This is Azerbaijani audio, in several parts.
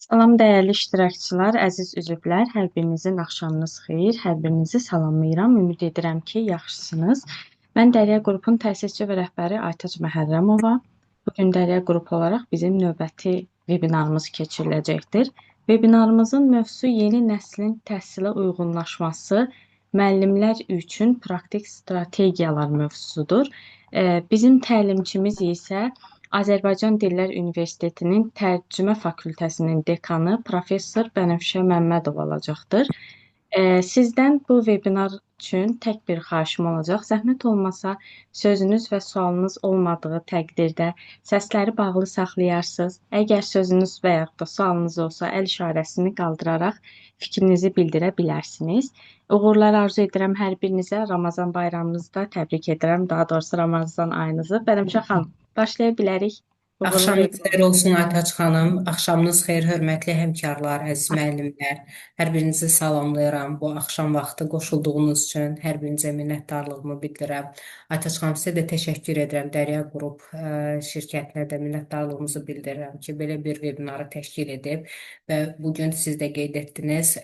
Salam dəyərli iştirakçılar, əziz üzvlər, hər birinizin axşamınız xeyir, hər birinizi salamlayıram. Ümid edirəm ki, yaxşısınız. Mən Dərya qrupun təsisçi və rəhbəri Aytac Məhərrəmova. Bu gün Dərya qrup olaraq bizim növbəti vebinarımız keçiriləcəkdir. Vebinarımızın mövzusu yeni nəslin təhsilə uyğunlaşması, müəllimlər üçün praktik strategiyalar mövzusudur. Bizim təlimçimiz isə Azərbaycan Dillər Universitetinin Tərcümə Fakültəsinin dekanı professor Bənövşə Məmmədov olacaqdır. Sizdən bu vebinar üçün tək bir xahişim olacaq. Zəhmət olmasa sözünüz və sualınız olmadığı təqdirdə səsləri bağlı saxlayarsınız. Əgər sözünüz və yaxud da sualınız olsa əl işarəsini qaldıraraq fikrinizi bildirə bilərsiniz. Uğurlar arzu edirəm hər birinizə. Ramazan bayramınızı da təbrik edirəm. Daha doğrusu Ramazan ayınızı. Bənövşə xanım, başlaya bilərik. Uğurlu Axşamınız verin. xeyir olsun Aytaç xanım. Axşamınız xeyir, hörmətli həmkarlar, əziz müəllimlər. Hər birinizi salamlayıram. Bu axşam vaxtı qoşulduğunuz üçün hər birinizə minnətdarlığımı bildirirəm. Aytaç xanım, sizə də təşəkkür edirəm. Dərya Qrup şirkətinə də minnətdarlığımızı bildirirəm ki, belə bir webinarı təşkil edib və bu gün siz də qeyd etdiniz,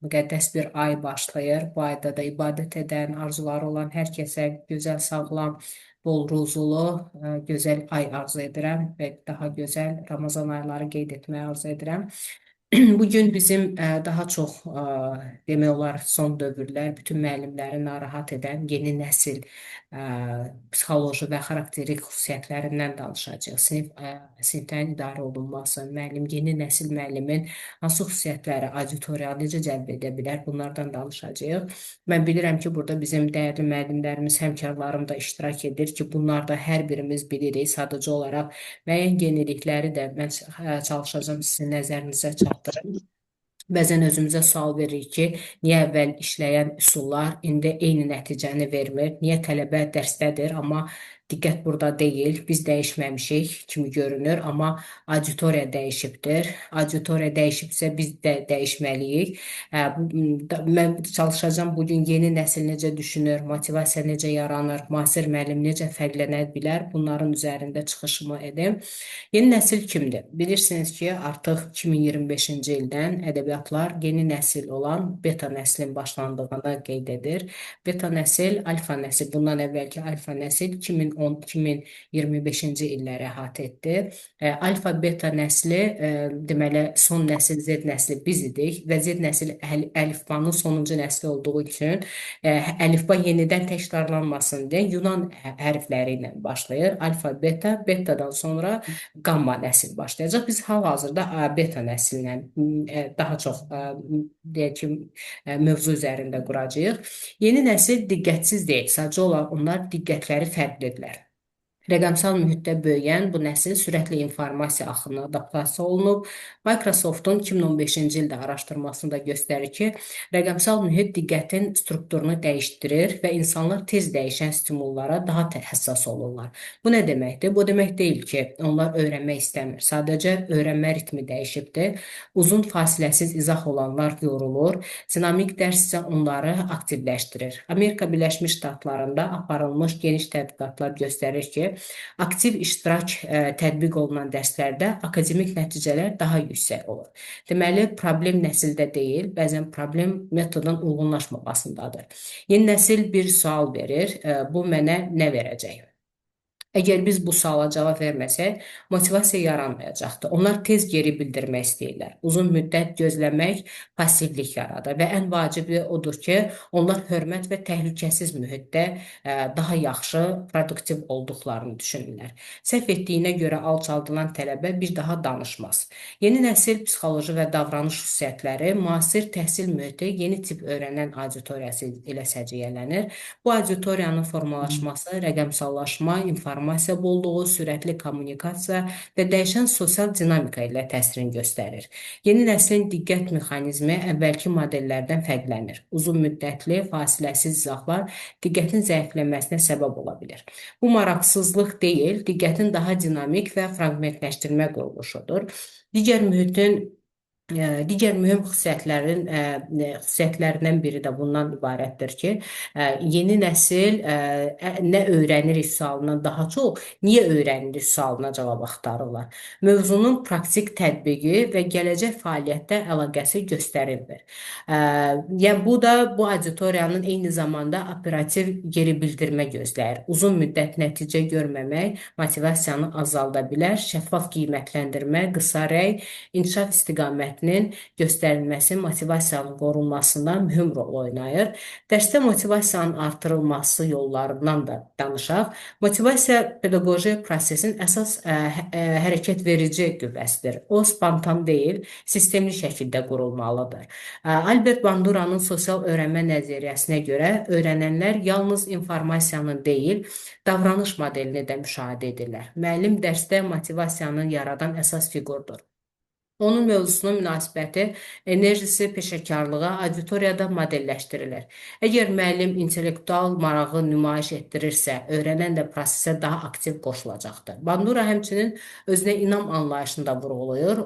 müqəddəs bir ay başlayır. Bu ayda da ibadət edən, arzuları olan hər kəsə gözəl, sağlam, bol ruzulu, gözəl ay arzu edirəm və daha gözəl Ramazan ayları qeyd etməyi arzu edirəm. Bugün bizim daha çox demək olar son dövrlər bütün müəllimləri narahat edən yeni nəsil psixoloji və xarakterik xüsusiyyətlərindən danışacağıq. Siniflərin idarə olunması, yeni nəsil müəllimin hansı xüsusiyyətləri auditoriyaya necə cəlb edə bilər, bunlardan danışacağıq. Mən bilirəm ki, burada bizim dəyərli müəllimlərimiz, həmkarlarım da iştirak edir ki, bunlar da hər birimiz bilirik. Sadəcə olaraq müəyyən yenilikləri də mən çalışacağım sizin nəzərinizə çatdırım. Bəzən özümüzə sual veririk ki, niyə əvvəl işləyən üsullar indi eyni nəticəni vermir? Niyə tələbə dərsdədir, amma diqqət burada deyil, biz dəyişməmişik kimi görünür, amma auditoriya dəyişibdir. Auditoriya dəyişibsə biz də dəyişməliyik. Mən çalışacağım bugün yeni nəsil necə düşünür, motivasiya necə yaranır, müasir müəllim necə fərqlənə bilər, bunların üzərində çıxışımı edim. Yeni nəsil kimdir? Bilirsiniz ki, artıq 2025-ci ildən ədəbiyyatlar yeni nəsil olan beta nəslin başlandığını qeyd edir. Beta nəsil, alfa nəsil, bundan əvvəlki alfa nəsil 2010-2025-ci illəri əhatə etdi. Alfa beta nəsli, deməli, son nəsil Z nəsli biz idik və Z nəsil əlifbanın sonuncu nəsli olduğu üçün əlifba yenidən təkrarlanmasın deyə Yunan hərfləri ilə başlayır. Alfa, beta, betadan sonra qamma nəsil başlayacaq. Biz hal-hazırda beta nəslindən daha çox deyək ki, mövzu üzərində quracağıq. Yeni nəsil diqqətsiz deyil, sadəcə olaraq onlar diqqətləri fərqlidirlər. Rəqəmsal mühitdə böyüyən bu nəsil sürətli informasiya axınına adaptasiya olunub. Microsoftun 2015-ci ildə araşdırmasında göstərir ki, rəqəmsal mühit diqqətin strukturunu dəyişdirir və insanlar tez dəyişən stimullara daha həssas olurlar. Bu nə deməkdir? Bu demək deyil ki, onlar öyrənmək istəmir. Sadəcə öyrənmə ritmi dəyişibdir. Uzun fasiləsiz izah olanlar yorulur. Dinamik dərs isə onları aktivləşdirir. Amerika Birləşmiş Ştatlarında aparılmış geniş tədqiqatlar göstərir ki, aktiv iştirak tətbiq olunan dərslərdə akademik nəticələr daha yüksək olur. Deməli, problem nəsildə deyil, bəzən problem metodun uyğunlaşmamasındadır. Yeni nəsil bir sual verir, bu mənə nə verəcək? Əgər biz bu suala cavab verməsək, motivasiya yaranmayacaqdır. Onlar tez geri bildirmək istəyirlər. Uzun müddət gözləmək passivlik yaradır və ən vacibi odur ki, onlar hörmət və təhlükəsiz mühitdə daha yaxşı, produktiv olduqlarını düşünürlər. Səhv etdiyinə görə alçaldılan tələbə bir daha danışmaz. Yeni nəsil psixoloji və davranış xüsusiyyətləri müasir təhsil mühiti yeni tip öyrənən auditoriyası ilə səciyyələnir. Bu auditoriyanın formalaşması, rəqəmsallaşma, informasiya bolluğu, sürətli kommunikasiya və dəyişən sosial dinamika ilə təsirini göstərir. Yeni nəslin diqqət mexanizmi əvvəlki modellərdən fərqlənir. Uzun müddətli, fasiləsiz izahlar diqqətin zəifləməsinə səbəb ola bilər. Bu maraqsızlıq deyil, diqqətin daha dinamik və fraqmentləşdirmə quruluşudur. Digər mühitin Digər mühüm xüsusiyyətlərindən biri də bundan ibarətdir ki, yeni nəsil nə öyrənirik sualından daha çox niyə öyrənirik sualına cavab axtarırlar. Mövzunun praktik tətbiqi və gələcək fəaliyyətdə əlaqəsi göstərilmir. Yəni bu da bu auditoriyanın eyni zamanda operativ geri bildirmə gözləyir. Uzun müddət nəticə görməmək motivasiyanı azalda bilər. Şəffaf qiymətləndirmə, qısa rəy, inkişaf istiqamətinin göstərilməsi motivasiyanın qorunmasında mühüm rol oynayır. Dərsdə motivasiyanın artırılması yollarından da danışaq. Motivasiya pedaqoji prosesin əsas hərəkət verici qüvvəsidir. O spontan deyil, sistemli şəkildə qurulmalıdır. Albert Banduranın sosial öyrənmə nəzəriyyəsinə görə öyrənənlər yalnız informasiyanı deyil, davranış modelini də müşahidə edirlər. Müəllim dərsdə motivasiyanı yaradan əsas fiqurdur. Onun mövzusuna münasibəti, enerjisi, peşəkarlığı auditoriyada modelləşdirilir. Əgər müəllim intellektual marağı nümayiş etdirirsə, öyrənən də prosesə daha aktiv qoşulacaqdır. Bandura həmçinin özünə inam anlayışında vurğulayır.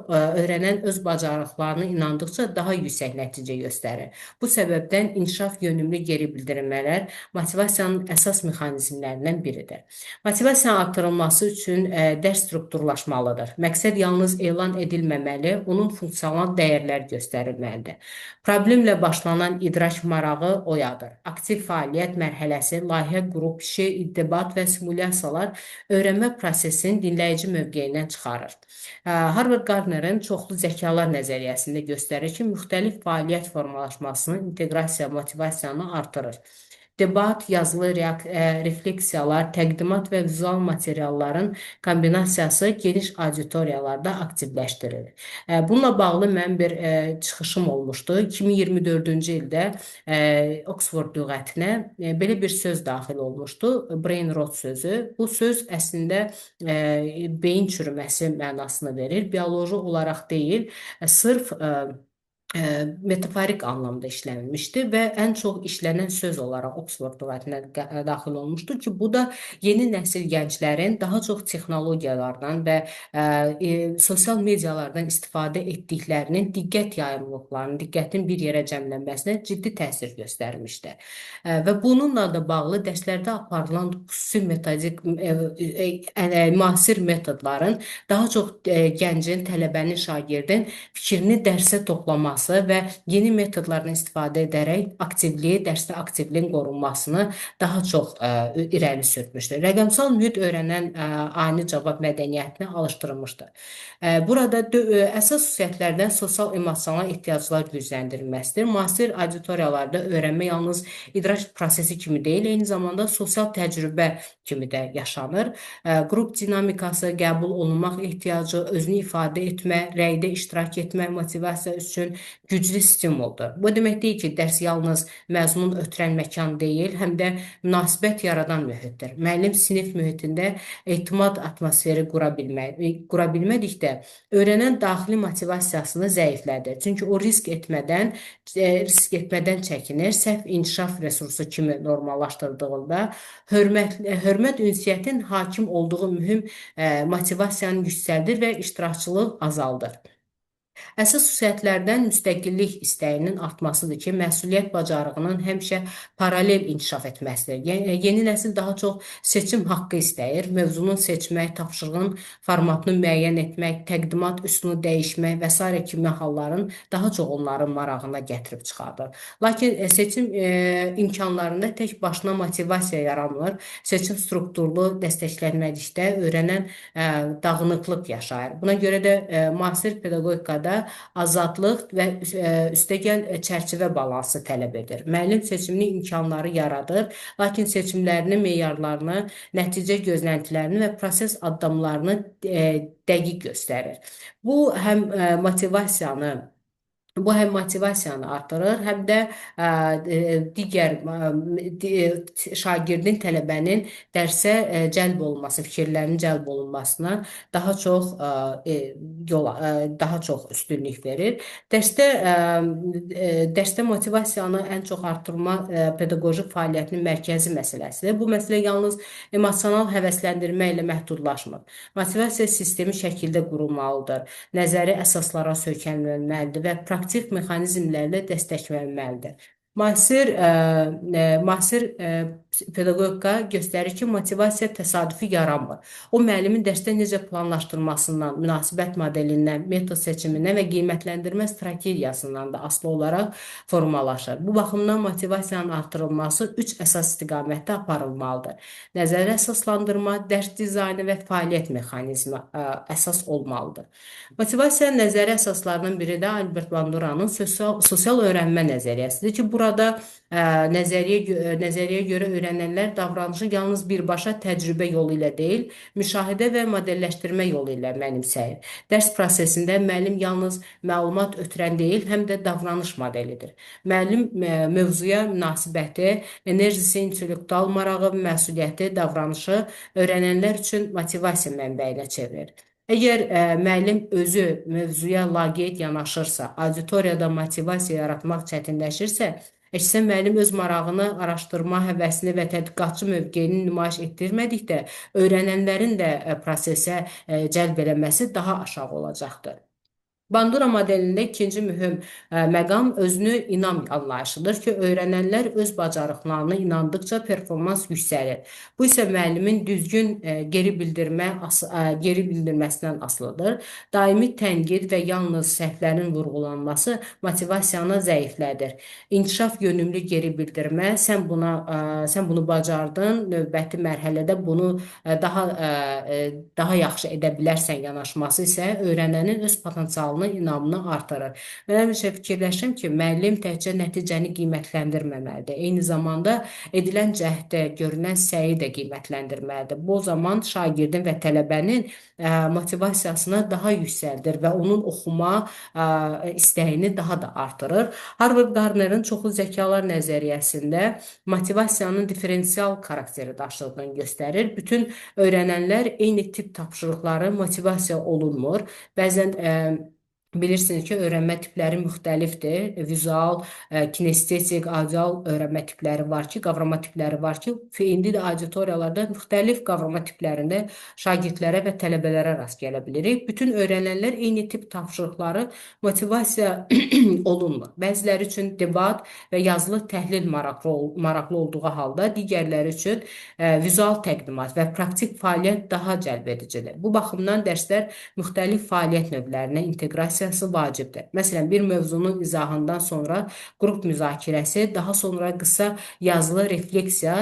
Öyrənən öz bacarıqlarına inandıqca daha yüksək nəticə göstərir. Bu səbəbdən inkişaf yönümlü geri bildirilmələr motivasiyanın əsas mexanizmlərindən biridir. Motivasiyanın artırılması üçün dərs strukturlaşmalıdır. Məqsəd yalnız elan edilməməli, onun funksional dəyərlər göstərilməlidir. Problemlə başlanan idrak marağı oyadır. Aktiv fəaliyyət mərhələsi, layihə, qrup işi, debat və simulyasiyalar öyrənmə prosesini dinləyici mövqeyindən çıxarır. Harvard Gardnerin çoxlu zəkalar nəzəriyyəsində göstərir ki, müxtəlif fəaliyyət formalaşmasının inteqrasiya motivasiyanı artırır. Debat, yazılı refleksiyalar, təqdimat və vizual materialların kombinasiyası geniş auditoriyalarda aktivləşdirilir. Bununla bağlı mənim bir çıxışım olmuşdu. 2024-cü ildə Oxford lüğətinə belə bir söz daxil olmuşdu. Brain rot sözü. Bu söz əslində beyin çürüməsi mənasını verir. Bioloji olaraq deyil, sırf metaforik anlamda işlənilmişdi və ən çox işlənən söz olaraq Oxford lüğətinə daxil olmuşdu ki, bu da yeni nəsil gənclərin daha çox texnologiyalardan və sosial medialardan istifadə etdiklərinin diqqət yayımlılıqlarının, diqqətin bir yerə cəmlənməsinə ciddi təsir göstərmişdi. Və bununla da bağlı dərslərdə aparılan xüsusi metodik, müasir metodların daha çox gəncin, tələbənin, şagirdin fikrini dərsə toplaması və yeni metodlardan istifadə edərək aktivliyi, dərsdə aktivliyin qorunmasını daha çox irəli sürtmüşdür. Rəqəmsal mühit öyrənən ani cavab mədəniyyətinə alışdırılmışdır. Burada əsas xüsusiyyətlərdən sosial-emosional ehtiyaclar gücləndirilməsidir. Müasir auditoriyalarda öyrənmə yalnız idrak prosesi kimi deyil, eyni zamanda sosial təcrübə kimi də yaşanır. Qrup dinamikası, qəbul olunmaq ehtiyacı, özünü ifadə etmə, rəydə iştirak etmə, motivasiya üçün güclü stimuldur. Bu demək deyil ki, dərs yalnız məzmun ötürən məkan deyil, həm də münasibət yaradan mühitdir. Müəllim sinif mühitində etimad atmosferi qura bilmədikdə öyrənən daxili motivasiyasını zəiflədir. Çünki o risk etmədən çəkinir, səhv inkişaf resursu kimi normallaşdırdığında hörmət ünsiyyətin hakim olduğu mühüm motivasiyanı yüksəldir və iştirakçılıq azaldır. Əsas xüsusiyyətlərdən müstəqillik istəyinin artmasıdır ki, məsuliyyət bacarığının həmişə paralel inkişaf etməsidir. Yeni nəsil daha çox seçim haqqı istəyir, mövzunu seçmək, tapşırığın formatını müəyyən etmək, təqdimat üsulunu dəyişmək və s. kimi halların daha çox onların marağına gətirib çıxardır. Lakin seçim imkanlarında tək başına motivasiya yaranmır, seçim strukturlu dəstəklənmədikdə öyrənən dağınıqlıq yaşayır. Buna görə də müasir pedaqogikada azadlıq və üstəgəl çərçivə balansı tələb edir. Müəllim seçimli imkanları yaradır, lakin seçimlərini, meyarlarını, nəticə gözləntilərini və proses addımlarını dəqiq göstərir. Bu həm motivasiyanı Bu həm motivasiyanı artırır, həm də digər şagirdin, tələbənin dərsə cəlb olunması, fikirlərinin cəlb olunmasına daha çox daha çox üstünlük verir. Dərsdə motivasiyanı ən çox artırma pedaqoji fəaliyyətinin mərkəzi məsələsidir. Bu məsələ yalnız emosional həvəsləndirmə ilə məhdudlaşmır. Motivasiya sistemi şəkildə qurulmalıdır, nəzəri əsaslara söykənilməlidir və praktik mexanizmlərlə dəstəklənməlidir. Müasir pedaqogika göstərir ki, motivasiya təsadüfi yaranmır. O, müəllimin dərsdə necə planlaşdırmasından, münasibət modelindən, metod seçimindən və qiymətləndirmə strategiyasından da asılı olaraq formalaşır. Bu baxımdan motivasiyanın artırılması üç əsas istiqamətdə aparılmalıdır. Nəzəri əsaslandırma, dərs dizaynı və fəaliyyət mexanizmi əsas olmalıdır. Motivasiya nəzəri əsaslarının biri də Albert Bandura'nın sosial öyrənmə nəzəriyyəsidir ki, burada nəzəriyyəyə görə öyrənənlər davranışı yalnız birbaşa təcrübə yolu ilə deyil, müşahidə və modelləşdirmə yolu ilə mənimsəyir. Dərs prosesində müəllim yalnız məlumat ötürən deyil, həm də davranış modelidir. Müəllim mövzuya münasibəti, enerjisi, intellektual marağı, məsuliyyəti, davranışı öyrənənlər üçün motivasiya mənbəyinə çevirir. Əgər müəllim özü mövzuya laqeyd yanaşırsa, auditoriyada motivasiya yaratmaq çətinləşirsə, əksinə müəllim öz marağını, araşdırma həvəsini və tədqiqatçı mövqeyini nümayiş etdirmədikdə, öyrənənlərin də prosesə cəlb eləməsi daha aşağı olacaqdır. Bandura modelində ikinci mühüm məqam özünü inam anlayışıdır ki, öyrənənlər öz bacarıqlarına inandıqca performans yüksəlir. Bu isə müəllimin düzgün geri bildirməsindən asılıdır. Daimi tənqid və yalnız səhvlərin vurğulanması motivasiyanı zəiflədir. İnkişaf yönümlü geri bildirmə, sən bunu bacardın, növbəti mərhələdə bunu daha yaxşı edə bilərsən yanaşması isə öyrənənin öz potensialını, inamını artırır. Mən həmişə fikirləşirəm ki, müəllim təkcə nəticəni qiymətləndirməməlidir. Eyni zamanda edilən cəhdə, görünən səyi də qiymətləndirməlidir. Bu zaman şagirdin və tələbənin motivasiyasını daha yüksəldir və onun oxuma istəyini daha da artırır. Harvard Gardner'ın çoxlu zəkalar nəzəriyyəsində motivasiyanın diferensial xarakteri daşıdığını göstərir. Bütün öyrənənlər eyni tip tapşırıqları motivasiya olunmur. Bəzən bilirsiniz ki, öyrənmə tipləri müxtəlifdir. Vizual, kinestetik, audial öyrənmə tipləri var ki, qavrama tipləri var ki, indi də auditoriyalarda müxtəlif qavrama tiplərində şagirdlərə və tələbələrə rast gələ bilirik. Bütün öyrənənlər eyni tip tapşırıqları motivasiya olunmur. Bəziləri üçün debat və yazılı təhlil maraqlı olduğu halda, digərləri üçün vizual təqdimat və praktik fəaliyyət daha cəlb edicidir. Bu baxımdan dərslər müxtəlif fəaliyyət növlərinə inteqrasiya vacibdir. Məsələn, bir mövzunun izahından sonra qrup müzakirəsi, daha sonra qısa yazılı refleksiya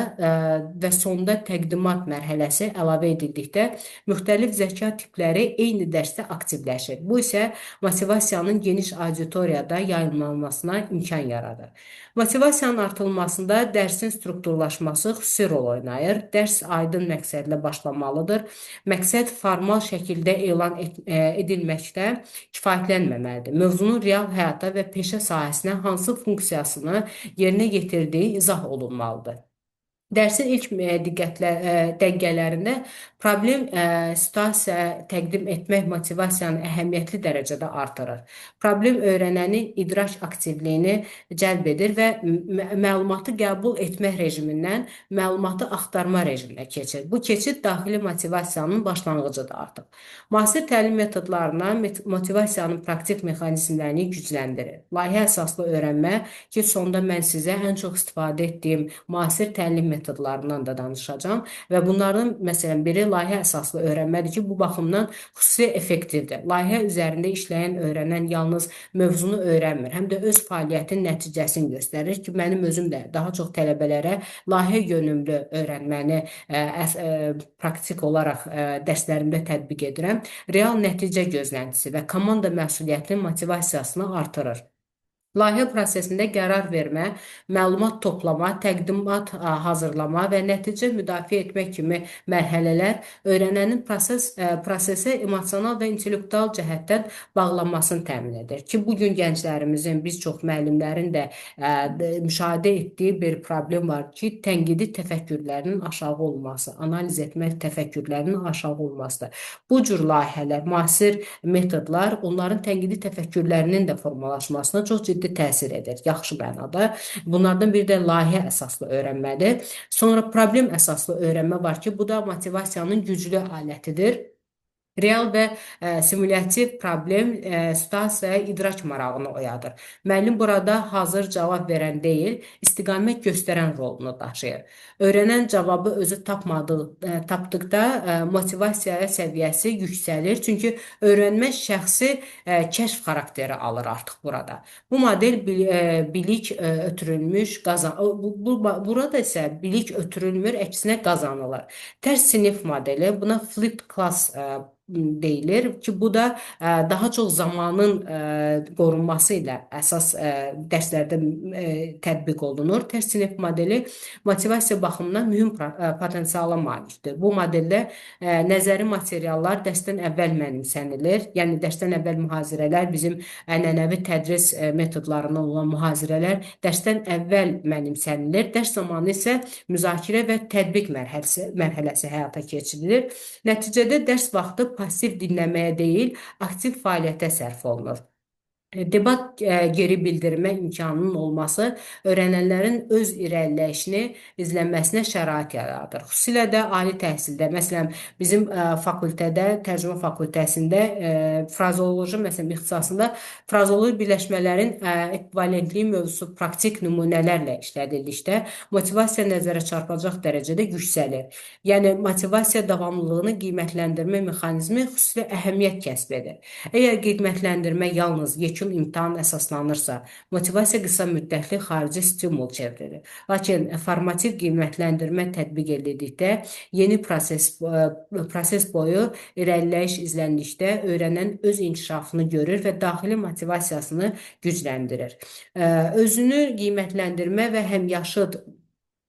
və sonda təqdimat mərhələsi əlavə edildikdə müxtəlif zəka tipləri eyni dərsdə aktivləşir. Bu isə motivasiyanın geniş auditoriyada yayımlanmasına imkan yaradır. Motivasiyanın artırılmasında dərsin strukturlaşması xüsusi rol oynayır. Dərs aydın məqsədlə başlamalıdır. Məqsəd formal şəkildə elan edilməkdə kifayətlənməməlidir. Mövzunun real həyata və peşə sahəsinə hansı funksiyasını yerinə yetirdiyi izah olunmalıdır. Dərsin ilk dəqiqələrində problem situasiya təqdim etmək motivasiyanı əhəmiyyətli dərəcədə artırır. Problem öyrənənin idrak aktivliyini cəlb edir və məlumatı qəbul etmək rejimindən məlumatı axtarma rejiminə keçir. Bu keçid daxili motivasiyanın başlanğıcıdır artıq. Müasir təlim metodlarına motivasiyanın praktik mexanizmlərini gücləndirir. Layihə əsaslı öyrənmə ki, sonda mən sizə ən çox istifadə etdiyim müasir təlim metodlarından da danışacağam və bunların məsələn biri layihə əsaslı öyrənmədir ki, bu baxımdan xüsusi effektivdir. Layihə üzərində işləyən öyrənən yalnız mövzunu öyrənmir, həm də öz fəaliyyətin nəticəsini göstərir ki, mənim özüm də daha çox tələbələrə layihə yönümlü öyrənməni praktik olaraq dərslərimdə tətbiq edirəm. Real nəticə gözləntisi və komanda məsuliyyətinin motivasiyasını artırır. Layihə prosesində qərar vermə, məlumat toplama, təqdimat hazırlama və nəticə müdafiə etmək kimi mərhələlər öyrənənin prosesə emosional və intellektual cəhətdən bağlanmasını təmin edir ki, bu gün gənclərimizin, bir çox müəllimlərin də müşahidə etdiyi bir problem var ki, tənqidi təfəkkürlərinin aşağı olması, analiz etmək təfəkkürlərinin aşağı olmasıdır. Bu cür layihələr, müasir metodlar onların tənqidi təfəkkürlərinin də formalaşmasına çox ciddi təsir edir, yaxşı mənada. Bunlardan biri də layihə əsaslı öyrənmədir. Sonra problem əsaslı öyrənmə var ki, bu da motivasiyanın güclü alətidir. Real və simulyasiv problem situasiyaya idrak marağını oyadır. Müəllim burada hazır cavab verən deyil, istiqamət göstərən rolunu daşıyır. Öyrənən cavabı özü tapdıqda motivasiya səviyyəsi yüksəlir, çünki öyrənmə şəxsi kəşf xarakteri alır artıq burada. Bu model bilik ötürülmüş, burada isə bilik ötürülmür, əksinə qazanılır. Tərs sinif modeli, buna flipped class deyilir ki, bu da daha çox zamanın qorunması ilə əsas dərslərdə tətbiq olunur. Tərs sinif modeli motivasiya baxımından mühüm potensiala malikdir. Bu modeldə nəzəri materiallar dərsdən əvvəl mənimsənilir. Yəni, dərsdən əvvəl mühazirələr, bizim ənənəvi tədris metodlarından olan mühazirələr dərsdən əvvəl mənimsənilir. Dərs zamanı isə müzakirə və tətbiq mərhələsi həyata keçirilir. Nəticədə dərs vaxtı passiv dinləməyə deyil, aktiv fəaliyyətə sərf olunur. Debat geri bildirmə imkanının olması öyrənənlərin öz irəliləyişini izlənməsinə şərait yaradır. Xüsusilə də ali təhsildə, məsələn, bizim fakültədə, tərcümə fakültəsində frazoloji, məsələn, ixtisasında frazoloji birləşmələrin ekvivalentliyi mövzusu praktik nümunələrlə işlədildikdə motivasiya nəzərə çarpacaq dərəcədə yüksəlir. Yəni, motivasiya davamlılığını qiymətləndirmə mexanizmi xüsusilə əhəmiyyət kəsb edir. Əgər qiymətləndirmə yalnız yekun imtahan əsaslanırsa, motivasiya qısa müddətli xarici stimul çevrilir. Lakin formativ qiymətləndirmə tətbiq edildikdə, yeni proses boyu irəliləyiş izləndikdə öyrənən öz inkişafını görür və daxili motivasiyasını gücləndirir. Özünü qiymətləndirmə və həmyaşıd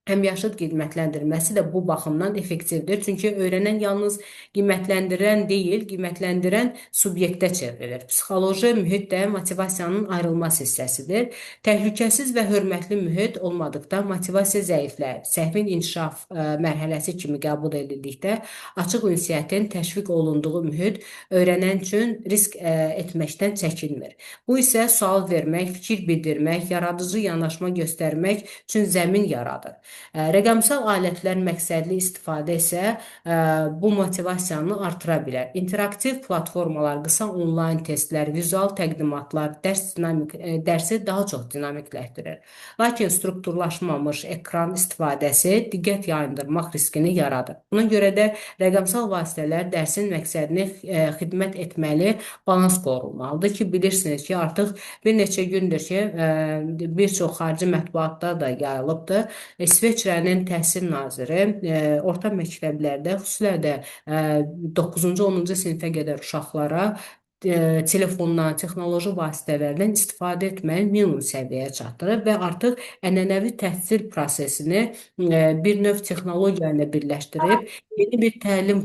qiymətləndirməsi də bu baxımdan effektivdir. Çünki öyrənən yalnız qiymətləndirən deyil, qiymətləndirən subyektə çevrilir. Psixoloji mühit də motivasiyanın ayrılmaz hissəsidir. Təhlükəsiz və hörmətli mühit olmadıqda motivasiya zəifləyir. Səhvin inkişaf mərhələsi kimi qəbul edildikdə açıq ünsiyyətin təşviq olunduğu mühit öyrənən üçün risk etməkdən çəkinmir. Bu isə sual vermək, fikir bildirmək, yaradıcı yanaşma göstərmək üçün zəmin yaradır. Rəqəmsal alətlər məqsədli istifadə isə bu motivasiyanı artıra bilər. İnteraktiv platformalar, qısa onlayn testlər, vizual təqdimatlar dərsi daha çox dinamikləşdirir. Lakin strukturlaşmamış ekran istifadəsi diqqət yayındırmaq riskini yaradır. Buna görə də rəqəmsal vasitələr dərsin məqsədini xidmət etməli, balans qorunmalıdır ki, bilirsiniz ki, artıq bir neçə gündür ki, bir çox xarici mətbuatda da yayılıbdır. İsveçrənin təhsil naziri orta məktəblərdə, xüsusilə də 9-cu, 10-cu sinifə qədər uşaqlara telefondan, texnoloji vasitələrdən istifadə etməyi minimum səviyyəyə çatdırır və artıq ənənəvi təhsil prosesini bir növ texnologiya ilə birləşdirib yeni bir təlim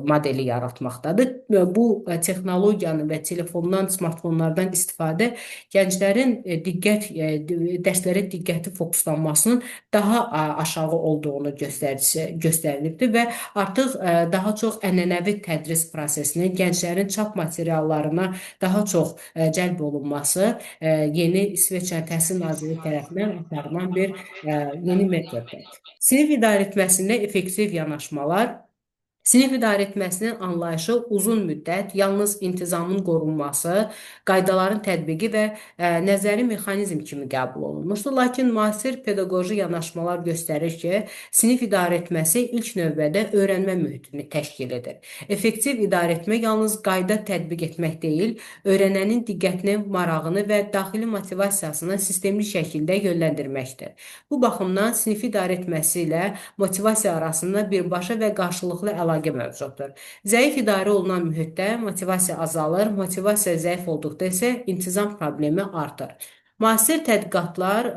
modeli yaratmaqdadır. Bu texnologiyanı və telefondan, smartfonlardan istifadə gənclərin dərslərə diqqəti fokuslanmasının daha aşağı olduğunu göstərilibdir və artıq daha çox ənənəvi tədris prosesini, gənclərin çap materiallarına daha çox cəlb olunması yeni İsveçrə Təhsil Nazirliyi tərəfindən aparılan bir yeni metoddur. Sinif idarəetməsində effektiv yanaşmalar, sinif idarəetməsinin anlayışı uzun müddət yalnız intizamın qorunması, qaydaların tətbiqi və nəzəri mexanizm kimi qəbul olunmuşdur. Lakin müasir pedaqoji yanaşmalar göstərir ki, sinif idarəetməsi ilk növbədə öyrənmə mühitini təşkil edir. Effektiv idarəetmə yalnız qayda tətbiq etmək deyil, öyrənənin diqqətini, marağını və daxili motivasiyasını sistemli şəkildə yönləndirməkdir. Bu baxımdan sinif idarəetməsi ilə motivasiya arasında birbaşa və qarşılıqlı əlaqə mövcuddur. Zəif idarə olunan mühitdə motivasiya azalır, motivasiya zəif olduqda isə intizam problemi artır. Müasir tədqiqatlar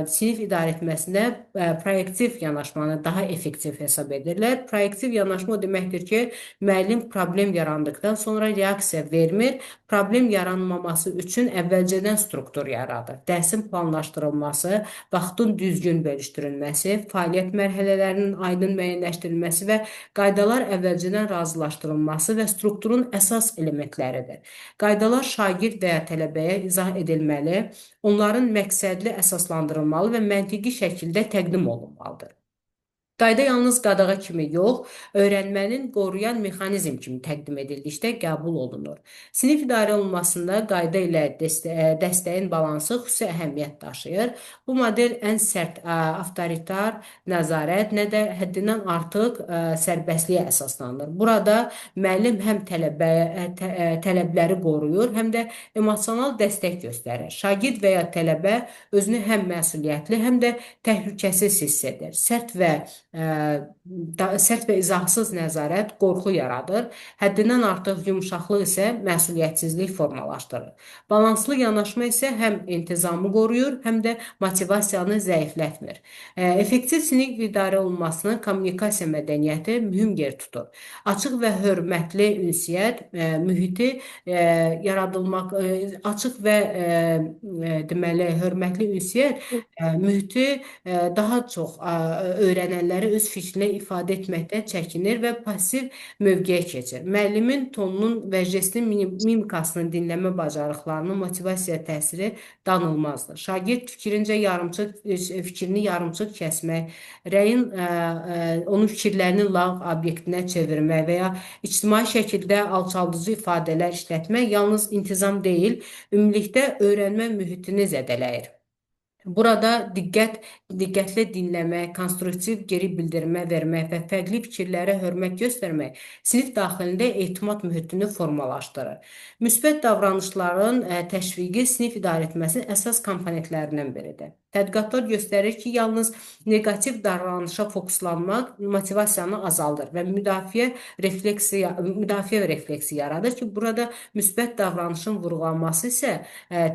sinif idarə etməsində proyektiv yanaşmanı daha effektiv hesab edirlər. Proyektiv yanaşma o deməkdir ki, müəllim problem yarandıqdan sonra reaksiya vermir, problem yaranmaması üçün əvvəlcədən struktur yaradır. Dərsin planlaşdırılması, vaxtın düzgün bölüşdürülməsi, fəaliyyət mərhələlərinin aydın müəyyənləşdirilməsi və qaydalar əvvəlcədən razılaşdırılması və strukturun əsas elementləridir. Qaydalar şagird və ya tələbəyə izah edilməli, onların məqsədli əsaslandırılmalı və məntiqi şəkildə təqdim olunmalıdır. Qayda yalnız qadağa kimi yox, öyrənmənin qoruyan mexanizm kimi təqdim edildikdə qəbul olunur. Sinif idarə olunmasında qayda ilə dəstəyin balansı xüsusi əhəmiyyət daşıyır. Bu model ən sərt avtoritar nəzarət, nə də həddindən artıq sərbəstliyə əsaslanır. Burada müəllim həm tələbləri qoruyur, həm də emosional dəstək göstərir. Şagird və ya tələbə özünü həm məsuliyyətli, həm də təhlükəsiz hiss edir. Sərt və izahsız nəzarət qorxu yaradır. Həddindən artıq yumşaqlıq isə məsuliyyətsizlik formalaşdırır. Balanslı yanaşma isə həm intizamı qoruyur, həm də motivasiyanı zəiflətmir. Effektiv sinif idarə olunmasının kommunikasiya mədəniyyəti mühüm yer tutur. Açıq və hörmətli ünsiyyət mühiti yaradılmaq, açıq və deməli hörmətli ünsiyyət mühiti daha çox öyrənənləri öz fikrini ifadə etməkdən çəkinir və pasiv mövqeyə keçir. Müəllimin tonunun və jestin mimikasının dinləmə bacarıqlarının motivasiya təsiri danılmazdır. Şagird fikrini yarımçıq kəsmək, onun fikirlərini lağ obyektinə çevirmək və ya ictimai şəkildə alçaldıcı ifadələr işlətmək yalnız intizam deyil, ümumilikdə öyrənmə mühitini zədələyir. Burada diqqətli dinləmək, konstruktiv geri bildirmə vermək və fərqli fikirlərə hörmət göstərmək sinif daxilində etimad mühitini formalaşdırır. Müsbət davranışların təşviqi sinif idarə etməsinin əsas komponentlərindən biridir. Tədqiqatlar göstərir ki, yalnız neqativ davranışa fokuslanmaq motivasiyanı azaldır və müdafiə refleksi yaradır ki, burada müsbət davranışın vurğulanması isə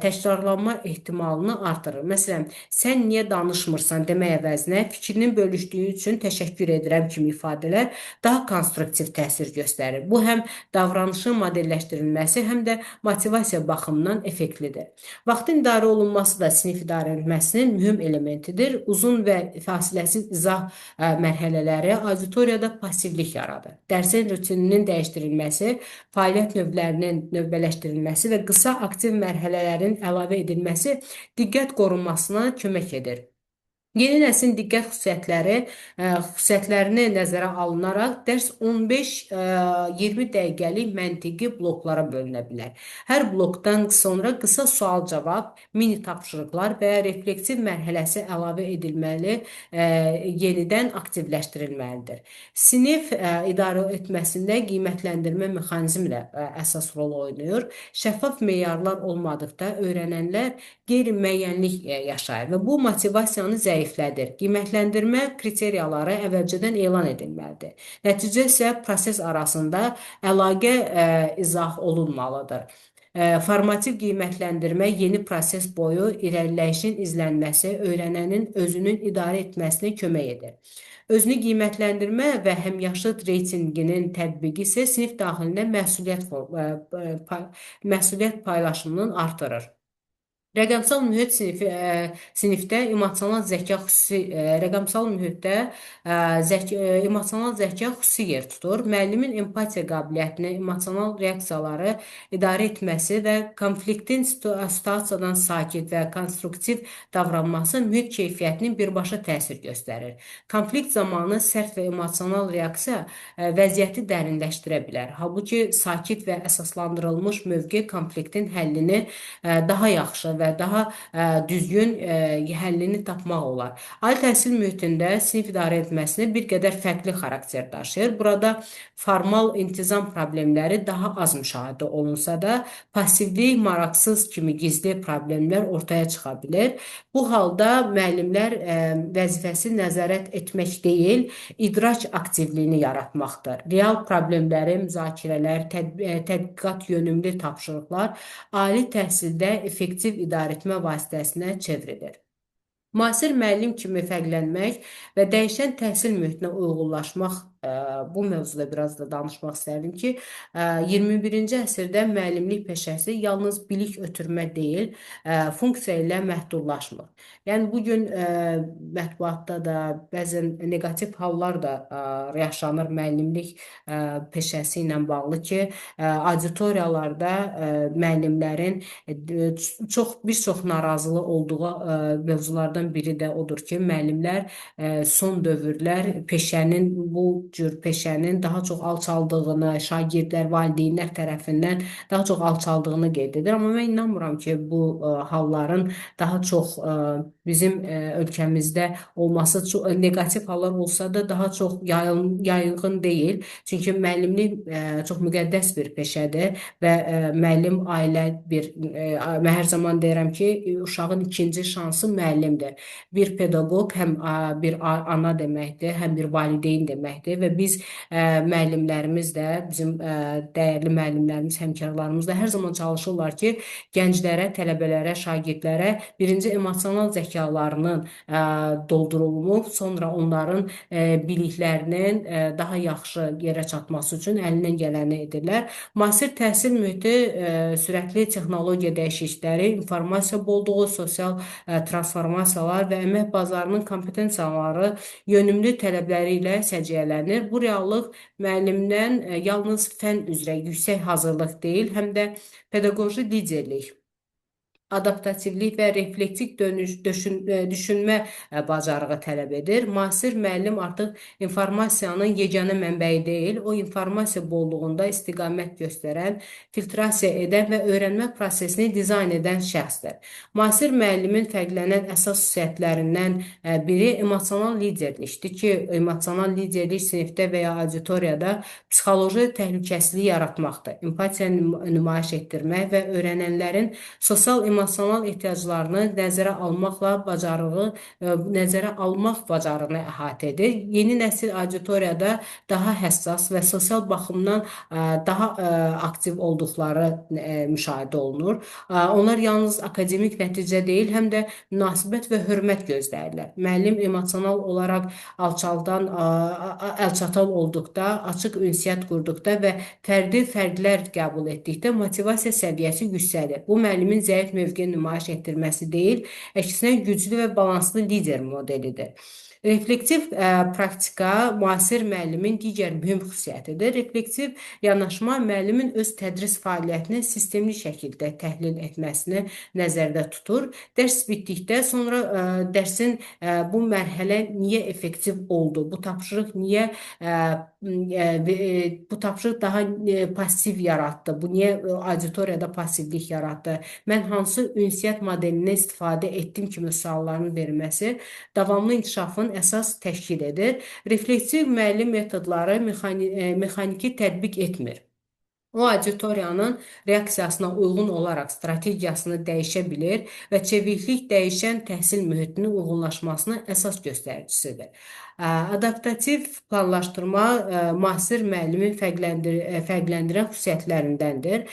təkrarlanma ehtimalını artırır. Məsələn, sən niyə danışmırsan demək əvəzinə fikrinin bölüşdüyü üçün təşəkkür edirəm kimi ifadələr daha konstruktiv təsir göstərir. Bu həm davranışın modelləşdirilməsi, həm də motivasiya baxımından effektlidir. Vaxtın idarə olunması da sinif idarə edilməsinin mühüm elementidir. Uzun və fasiləsiz izah mərhələləri auditoriyada passivlik yaradır. Dərsin rutininin dəyişdirilməsi, fəaliyyət növlərinin növbələşdirilməsi və qısa aktiv mərhələlərin əlavə edilməsi diqqət qorunmasına kömək edir. Yeni nəslin diqqət xüsusiyyətlərini nəzərə alınaraq dərs 15-20 dəqiqəlik məntiqi bloklara bölünə bilər. Hər blokdan sonra qısa sual-cavab, mini tapşırıqlar və ya refleksiv mərhələsi əlavə edilməli, yenidən aktivləşdirilməlidir. Sinif idarə etməsində qiymətləndirmə mexanizmi də əsas rol oynayır. Şəffaf meyarlar olmadıqda öyrənənlər qeyri-müəyyənlik yaşayır və bu motivasiyanı zəiflədir. Qiymətləndirmə kriteriyaları əvvəlcədən elan edilməlidir. Nəticə isə proses arasında əlaqə izah olunmalıdır. Formativ qiymətləndirmə yeni proses boyu irəliləyişin izlənməsi öyrənənin özünün idarə etməsinə kömək edir. Özünü qiymətləndirmə və həmyaşıd reytinqinin tətbiqi isə sinif daxilində məsuliyyət paylaşımını artırır. Rəqəmsal mühit sinifdə emosional zəka xüsusi yer tutur. Müəllimin empatiya qabiliyyətini, emosional reaksiyaları idarə etməsi və konfliktin situasiyadan sakit və konstruktiv davranması mühit keyfiyyətinin birbaşa təsir göstərir. Konflikt zamanı sərt və emosional reaksiya vəziyyəti dərinləşdirə bilər. Halbuki sakit və əsaslandırılmış mövqe konfliktin həllini daha yaxşı və daha düzgün həllini tapmaq olar. Ali təhsil mühitində sinif idarə etməsini bir qədər fərqli xarakter daşıyır. Burada formal intizam problemləri daha az müşahidə olunsa da, passivlik, maraqsız kimi gizli problemlər ortaya çıxa bilir. Bu halda müəllimlər vəzifəsi nəzarət etmək deyil, idrak aktivliyini yaratmaqdır. Real problemləri, müzakirələr, tədqiqat yönümlü tapşırıqlar ali təhsildə effektiv idarəetmə vasitəsinə çevrilir. Müasir müəllim kimi fərqlənmək və dəyişən təhsil mühitinə uyğunlaşmaq bu mövzuda biraz da danışmaq istərdim ki, 21-ci əsrdə müəllimlik peşəsi yalnız bilik ötürmə deyil, funksiya ilə məhdudlaşmır. Yəni bu gün mətbuatda da bəzən neqativ hallar da yaşanır müəllimlik peşəsi ilə bağlı ki, auditoriyalarda müəllimlərin bir çox narazılığı olduğu mövzulardan biri də odur ki, müəllimlər son dövrlər bu cür peşənin daha çox alçaldığını, şagirdlər, valideynlər tərəfindən daha çox alçaldığını qeyd edir. Amma mən inanmıram ki, bu halların daha çox bizim ölkəmizdə olması neqativ hallar olsa da daha çox yayılğın deyil. Çünki müəllimlik çox müqəddəs bir peşədir və müəllim mən hər zaman deyirəm ki, uşağın ikinci şansı müəllimdir. Bir pedaqoq həm bir ana deməkdir, həm bir valideyn deməkdir və biz müəllimlərimiz də, bizim dəyərli müəllimlərimiz, həmkarlarımız da hər zaman çalışırlar ki, gənclərə, tələbələrə, şagirdlərə birinci emosional zəkalarının doldurulub, sonra onların biliklərinin daha yaxşı yerə çatması üçün əlindən gələni edirlər. Müasir təhsil mühiti sürətli texnologiya dəyişiklikləri, informasiya bolluğu, sosial transformasiyalar və əmək bazarının kompetensiyaları yönümlü tələbləri ilə səciyyələnir. Bu reallıq müəllimdən yalnız fən üzrə yüksək hazırlıq deyil, həm də pedaqoji liderlik, adaptativlik və reflektiv düşünmə bacarığı tələb edir. Müasir müəllim artıq informasiyanın yeganə mənbəyi deyil, o informasiya bolluğunda istiqamət göstərən, filtrasiya edən və öyrənmə prosesini dizayn edən şəxsdir. Müasir müəllimin fərqlənən əsas xüsusiyyətlərindən biri emosional liderlikdir ki, emosional liderlik sinifdə və ya auditoriyada psixoloji təhlükəsizlik yaratmaqdır. Empatiya nümayiş etdirmək və öyrənənlərin sosial emosional ehtiyaclarını nəzərə almaq bacarığını əhatə edir. Yeni nəsil auditoriyada daha həssas və sosial baxımdan daha aktiv olduqları müşahidə olunur. Onlar yalnız akademik nəticə deyil, həm də münasibət və hörmət gözləyirlər. Müəllim emosional olaraq əlçatan olduqda, açıq ünsiyyət qurduqda və fərdi fərqlər qəbul etdikdə motivasiya səviyyəsi yüksəlir. Bu müəllimin zəif mövqe nümayiş etdirməsi deyil, əksinə güclü və balanslı lider modelidir. Reflektiv praktika müasir müəllimin digər mühüm xüsusiyyətidir. Reflektiv yanaşma müəllimin öz tədris fəaliyyətini sistemli şəkildə təhlil etməsini nəzərdə tutur. Dərs bitdikdə sonra dərsin bu mərhələ niyə effektiv oldu? Bu tapşırıq daha passiv yaratdı? Bu niyə auditoriyada passivlik yaratdı? Mən hansı ünsiyyət modelindən istifadə etdim kimi sualların verilməsi davamlı inkişafın əsas təşkil edir. Reflektiv müəllim metodları mexaniki tətbiq etmir. O, auditoriyanın reaksiyasına uyğun olaraq strategiyasını dəyişə bilir və çeviklik dəyişən təhsil mühitinin uyğunlaşmasına əsas göstəricisidir. Adaptativ planlaşdırma müasir müəllimin fərqləndirən xüsusiyyətlərindəndir.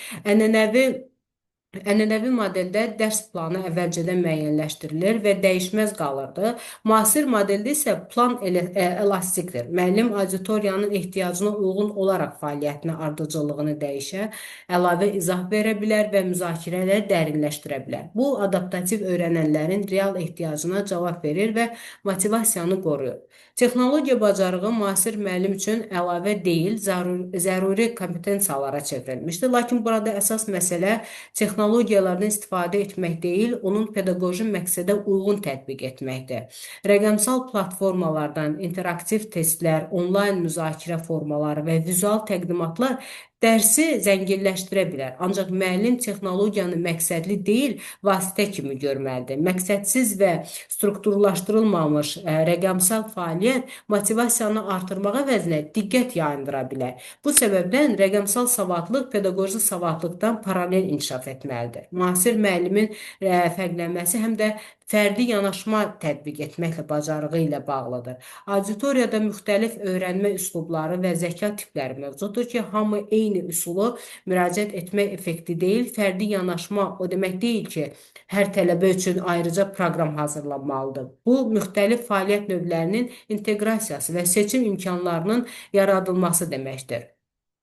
Ənənəvi modeldə dərs planı əvvəlcədən müəyyənləşdirilir və dəyişməz qalırdı. Müasir modeldə isə plan elastikdir. Müəllim auditoriyanın ehtiyacına uyğun olaraq fəaliyyətinə ardıcıllığını dəyişə, əlavə izah verə bilər və müzakirələri dərinləşdirə bilər. Bu, adaptativ öyrənənlərin real ehtiyacına cavab verir və motivasiyanı qoruyur. Texnologiya bacarığı müasir müəllim üçün əlavə deyil, zəruri kompetensiyalara çevrilmişdir. Lakin burada əsas məsələ texnologiyalardan istifadə etmək deyil, onun pedaqoji məqsədə uyğun tətbiq etməkdir. Rəqəmsal platformalardan interaktiv testlər, onlayn müzakirə formaları və vizual təqdimatlar dərsi zənginləşdirə bilər. Ancaq müəllim texnologiyanı məqsədli deyil, vasitə kimi görməlidir. Məqsədsiz və strukturlaşdırılmamış rəqəmsal fəaliyyət motivasiyanı artırmaq əvəzinə diqqət yayındıra bilər. Bu səbəbdən rəqəmsal savadlıq pedaqoji savadlıqdan paralel inkişaf etməlidir. Müasir müəllimin fərqlənməsi həm də fərdi yanaşma tətbiq etməklə bacarığı ilə bağlıdır. Auditoriyada müxtəlif öyrənmə üslubları və zəka tipləri mövcuddur ki, hamı eyni üsulu müraciət etmək effekti deyil. Fərdi yanaşma o demək deyil ki, hər tələbə üçün ayrıca proqram hazırlanmalıdır. Bu, müxtəlif fəaliyyət növlərinin inteqrasiyası və seçim imkanlarının yaradılması deməkdir.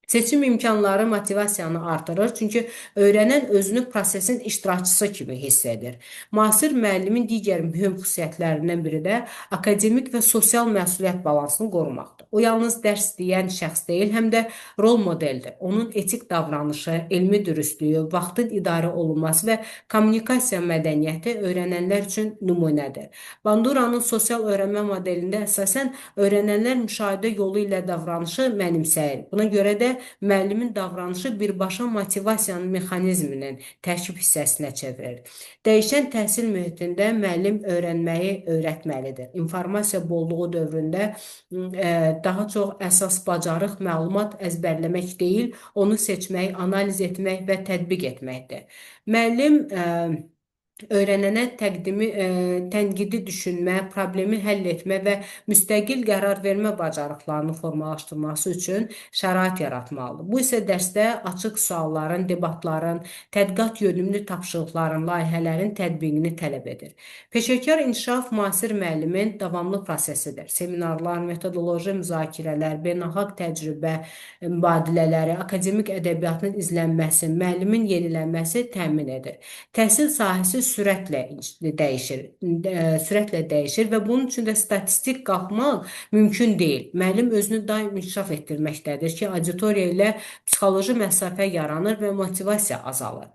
Seçim imkanları motivasiyanı artırır, çünki öyrənən özünü prosesin iştirakçısı kimi hiss edir. Müasir müəllimin digər mühüm xüsusiyyətlərindən biri də akademik və sosial məsuliyyət balansını qorumaqdır. O yalnız dərs deyən şəxs deyil, həm də rol modeldir. Onun etik davranışı, elmi dürüstlüyü, vaxtın idarə olunması və kommunikasiya mədəniyyəti öyrənənlər üçün nümunədir. Banduranın sosial öyrənmə modelində əsasən öyrənənlər müşahidə yolu ilə davranışı mənimsəyir. Buna görə də müəllimin davranışı birbaşa motivasiyanın mexanizminin tərkib hissəsinə çevrilir. Dəyişən təhsil mühitində müəllim öyrənməyi öyrətməlidir. İnformasiya bolluğu dövründə daha çox əsas bacarıq məlumat əzbərləmək deyil, onu seçmək, analiz etmək və tətbiq etməkdir. Müəllim öyrənənə tənqidi düşünmə, problemi həll etmə və müstəqil qərar vermə bacarıqlarını formalaşdırması üçün şərait yaratmalıdır. Bu isə dərsdə açıq sualların, debatların, tədqiqat yönümlü tapşırıqların, layihələrin tətbiqini tələb edir. Peşəkar inkişaf müasir müəllimin davamlı prosesidir. Seminarlar, metodoloji müzakirələr, beynəlxalq təcrübə mübadilələri, akademik ədəbiyyatın izlənməsi, müəllimin yenilənməsi təmin edir. Təhsil sahəsi sürətlə dəyişir və bunun üçün də statistik qalxmaq mümkün deyil. Müəllim özünü daim inkişaf etdirməkdədir ki, auditoriya ilə psixoloji məsafə yaranır və motivasiya azalır.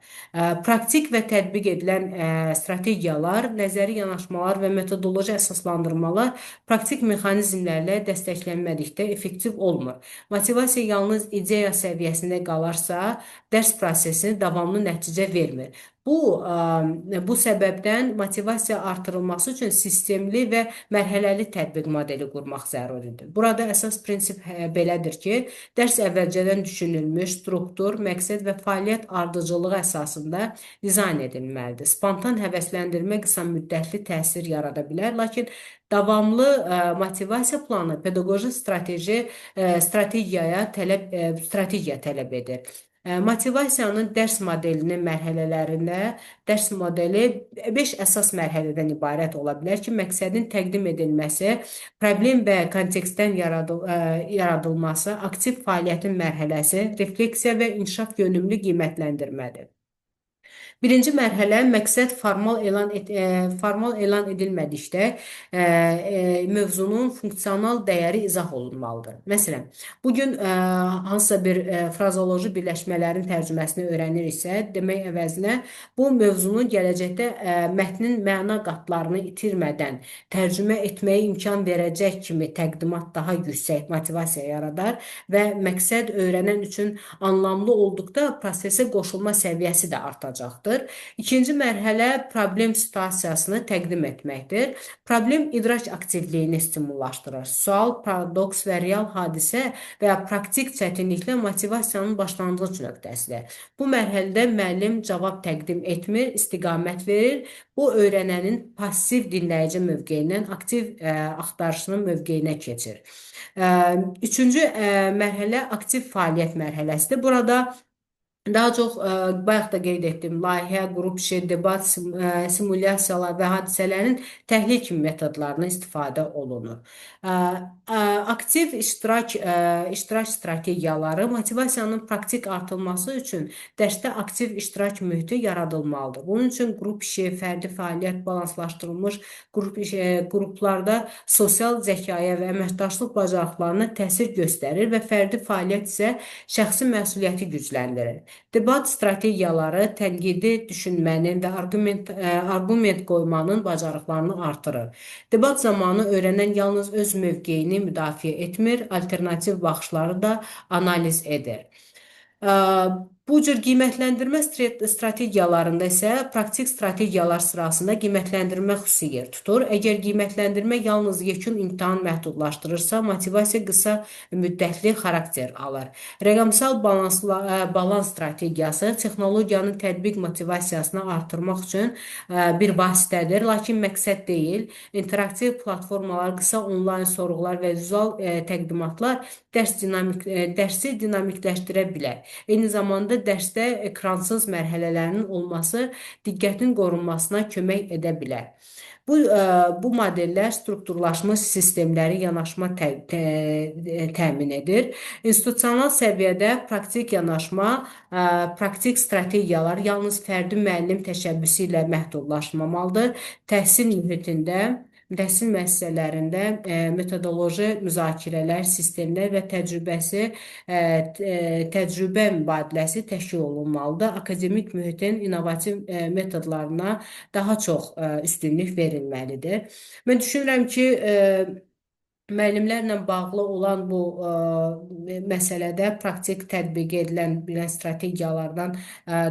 Praktik və tətbiq edilən strategiyalar, nəzəri yanaşmalar və metodoloji əsaslandırmalar praktik mexanizmlərlə dəstəklənmədikdə effektiv olmur. Motivasiya yalnız ideya səviyyəsində qalarsa, dərs prosesini davamlı nəticə vermir. Bu səbəbdən motivasiya artırılması üçün sistemli və mərhələli tətbiq modeli qurmaq zəruridir. Burada əsas prinsip belədir ki, dərs əvvəlcədən düşünülmüş, struktur, məqsəd və fəaliyyət ardıcıllığı əsasında dizayn edilməlidir. Spontan həvəsləndirmə qısa müddətli təsir yarada bilər, lakin davamlı motivasiya planı pedaqoji strategiya tələb edir. Motivasiyanın dərs modelinin mərhələlərində dərs modeli 5 əsas mərhələdən ibarət ola bilər ki, məqsədin təqdim edilməsi, problem və kontekstdən yaradılması, aktiv fəaliyyətin mərhələsi, refleksiya və inkişaf yönümlü qiymətləndirmədir. Birinci mərhələ məqsəd formal elan edilmədikdə mövzunun funksional dəyəri izah olunmalıdır. Məsələn, bugün hansısa bir frazoloji birləşmələrin tərcüməsini öyrəniriksə, demək əvəzinə bu mövzunun gələcəkdə mətnin məna qatlarını itirmədən tərcümə etməyə imkan verəcək kimi təqdimat daha yüksək motivasiya yaradar və məqsəd öyrənən üçün anlamlı olduqda prosesə qoşulma səviyyəsi də artacaqdır. İkinci mərhələ problem situasiyasını təqdim etməkdir. Problem idrak aktivliyini stimullaşdırır. Sual, paradoks və real hadisə və ya praktik çətinliklə motivasiyanın başlanğıc nöqtəsidir. Bu mərhələdə müəllim cavab təqdim etmir, istiqamət verir. Bu, öyrənənin passiv dinləyici mövqeyindən aktiv axtarışının mövqeyinə keçir. Üçüncü mərhələ aktiv fəaliyyət mərhələsidir. Burada daha çox, bayaq da qeyd etdim, layihə, qrup işi, debat, simulyasiyalar və hadisələrin təhlil kimi metodlarına istifadə olunur. Aktiv iştirak strategiyaları motivasiyanın praktik artırılması üçün dərsdə aktiv iştirak mühiti yaradılmalıdır. Bunun üçün qrup işi, fərdi fəaliyyət, balanslaşdırılmış qruplarda sosial zəkaya və əməkdaşlıq bacarıqlarına təsir göstərir və fərdi fəaliyyət isə şəxsi məsuliyyəti gücləndirir. Debat strategiyaları tənqidi düşünmənin və arqument qoymanın bacarıqlarını artırır. Debat zamanı öyrənən yalnız öz mövqeyini müdafiə etmir, alternativ baxışları da analiz edir. Bu cür qiymətləndirmə strategiyalarında isə praktik strategiyalar sırasında qiymətləndirmə xüsusi yer tutur. Əgər qiymətləndirmə yalnız yekun imtahan məhdudlaşdırırsa, motivasiya qısa müddətli xarakter alır. Rəqəmsal balans strategiyası texnologiyanın tətbiq motivasiyasını artırmaq üçün bir vasitədir, lakin məqsəd deyil. İnteraktiv platformalar, qısa onlayn sorğular və vizual təqdimatlar dərsi dinamikləşdirə bilər. Eyni zamanda dərsdə ekransız mərhələlərin olması diqqətin qorunmasına kömək edə bilər. Bu modellər strukturlaşmış sistemləri yanaşma təmin edir. İnstitusional səviyyədə praktik yanaşma, praktik strategiyalar yalnız fərdi müəllim təşəbbüsü ilə məhdudlaşmamalıdır. Təhsil mühitində təhsil müəssisələrində metodoloji müzakirələr, sistemlər və təcrübə mübadiləsi təşkil olunmalıdır. Akademik mühitin innovativ metodlarına daha çox üstünlük verilməlidir. Mən düşünürəm ki, müəllimlərlə bağlı olan bu məsələdə praktik tətbiq edilən strategiyalardan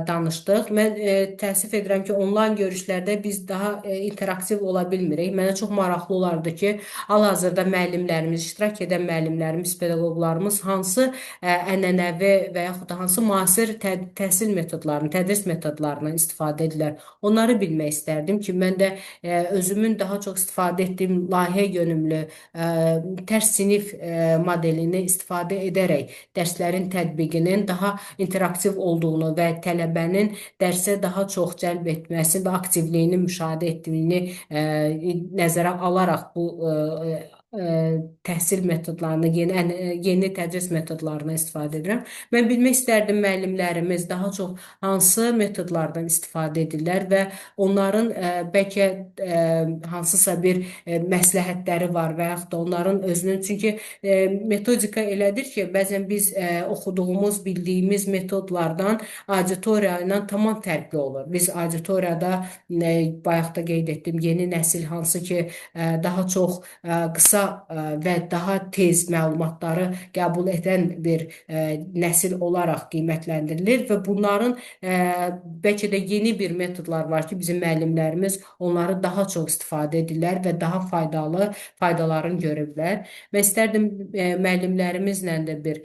danışdıq. Mən təəssüf edirəm ki, onlayn görüşlərdə biz daha interaktiv ola bilmirik. Mənə çox maraqlı olardı ki, hal-hazırda müəllimlərimiz, iştirak edən müəllimlərimiz, pedaqoqlarımız hansı ənənəvi və yaxud da hansı müasir təhsil metodlarını, tədris metodlarından istifadə edirlər. Onları bilmək istərdim ki, mən də özümün daha çox istifadə etdiyim layihə yönümlü tərs sinif modelini istifadə edərək dərslərin tətbiqinin daha interaktiv olduğunu və tələbənin dərsə daha çox cəlb etməsi və aktivliyini müşahidə etdiyini nəzərə alaraq bu təhsil metodlarını, yeni tədris metodlarını istifadə edirəm. Mən bilmək istərdim müəllimlərimiz daha çox hansı metodlardan istifadə edirlər və onların bəlkə hansısa bir məsləhətləri var və yaxud da onların özünün, çünki metodika elədir ki, bəzən biz oxuduğumuz, bildiyimiz metodlardan auditoriya ilə tamam fərqli olur. Biz auditoriyada bayaq da qeyd etdim, yeni nəsil hansı ki, daha çox qısa və daha tez məlumatları qəbul edən bir nəsil olaraq qiymətləndirilir və bunların bəlkə də yeni bir metodlar var ki, bizim müəllimlərimiz onları daha çox istifadə edirlər və daha faydalarını görürlər. Mən istərdim müəllimlərimizlə də bir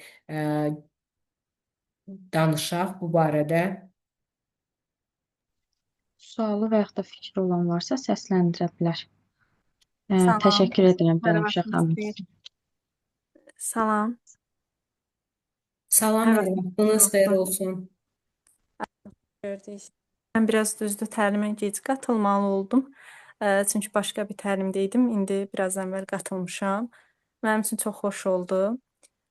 danışaq bu barədə. Sualı və yaxud da fikri olan varsa səsləndirə bilər. Salam. Təşəkkür edirəm Hər Bənövşə vaxtınız xanım. xeyir. Salam. Salam, hər vaxtınız xeyir olsun. Gördük. Mən biraz düzdür təlimə gec qatılmalı oldum. Çünki başqa bir təlimdə idim. İndi biraz əvvəl qatılmışam. Mənim üçün çox xoş oldu.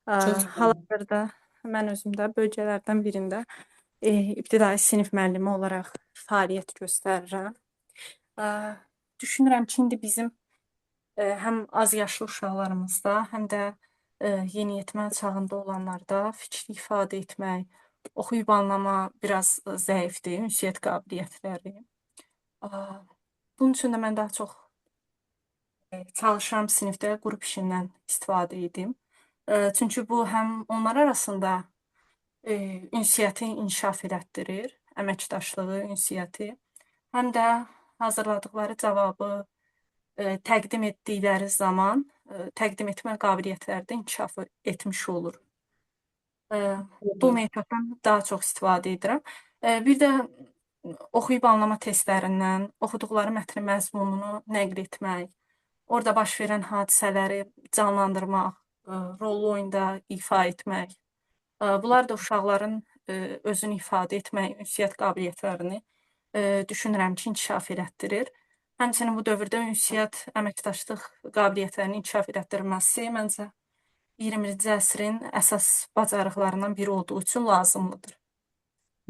Hal-hazırda mən özüm də bölgələrdən birində ibtidai sinif müəllimi olaraq fəaliyyət göstərirəm. Düşünürəm ki, indi bizim həm az yaşlı uşaqlarımızda, həm də yeniyetmə çağında olanlarda fikri ifadə etmək, oxuyub anlama biraz zəifdir, ünsiyyət qabiliyyətləri. Bunun üçün də mən daha çox çalışıram sinifdə qrup işindən istifadə edim. Çünki bu həm onlar arasında ünsiyyəti inkişaf elətdirir, əməkdaşlığı, ünsiyyəti, həm də hazırladıqları cavabı təqdim etdikləri zaman təqdim etmə qabiliyyətləri də inkişaf etmiş olur. Bu metoddan daha çox istifadə edirəm. Bir də oxuyub anlama testlərindən oxuduqları mətnin məzmununu nəql etmək, orada baş verən hadisələri canlandırmaq, rollu oyunda ifa etmək. Bunlar da uşaqların özünü ifadə etmək, ünsiyyət qabiliyyətlərini düşünürəm ki, inkişaf elətdirir. Həmçinin bu dövrdə ünsiyyət, əməkdaşlıq qabiliyyətlərinin inkişaf elətdirilməsi məncə 20-ci əsrin əsas bacarıqlarından biri olduğu üçün lazımlıdır.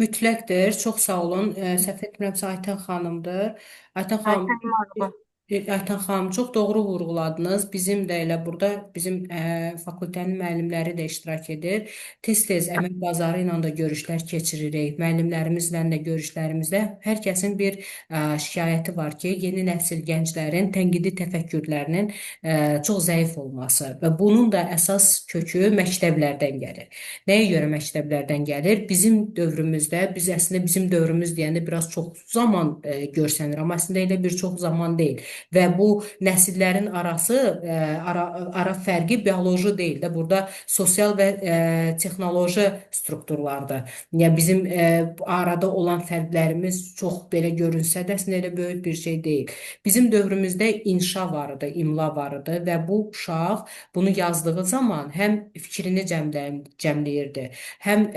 Mütləqdir. Çox sağ olun. Səhv etmirəmsə Aytən xanımdır. Aytən xanım, Aytan xanım, çox doğru vurğuladınız. Bizim də elə burada bizim fakültənin müəllimləri də iştirak edir. Tez-tez əmək bazarı ilə də görüşlər keçiririk. Müəllimlərimizlə də görüşlərimizdə hər kəsin bir şikayəti var ki, yeni nəsil gənclərin tənqidi təfəkkürlərinin çox zəif olması və bunun da əsas kökü məktəblərdən gəlir. Nəyə görə məktəblərdən gəlir? Bizim dövrümüzdə, biz əslində bizim dövrümüz deyəndə biraz çox zaman görsənir, amma əslində elə bir çox zaman deyil. Və bu nəsillərin ara fərqi bioloji deyil də, burada sosial və texnoloji strukturlardır. Yəni bizim arada olan fərqlərimiz çox belə görünsə də əslində elə böyük bir şey deyil. Bizim dövrümüzdə inşa var idi, imla var idi və bu uşaq bunu yazdığı zaman həm fikrini cəmləyirdi, həm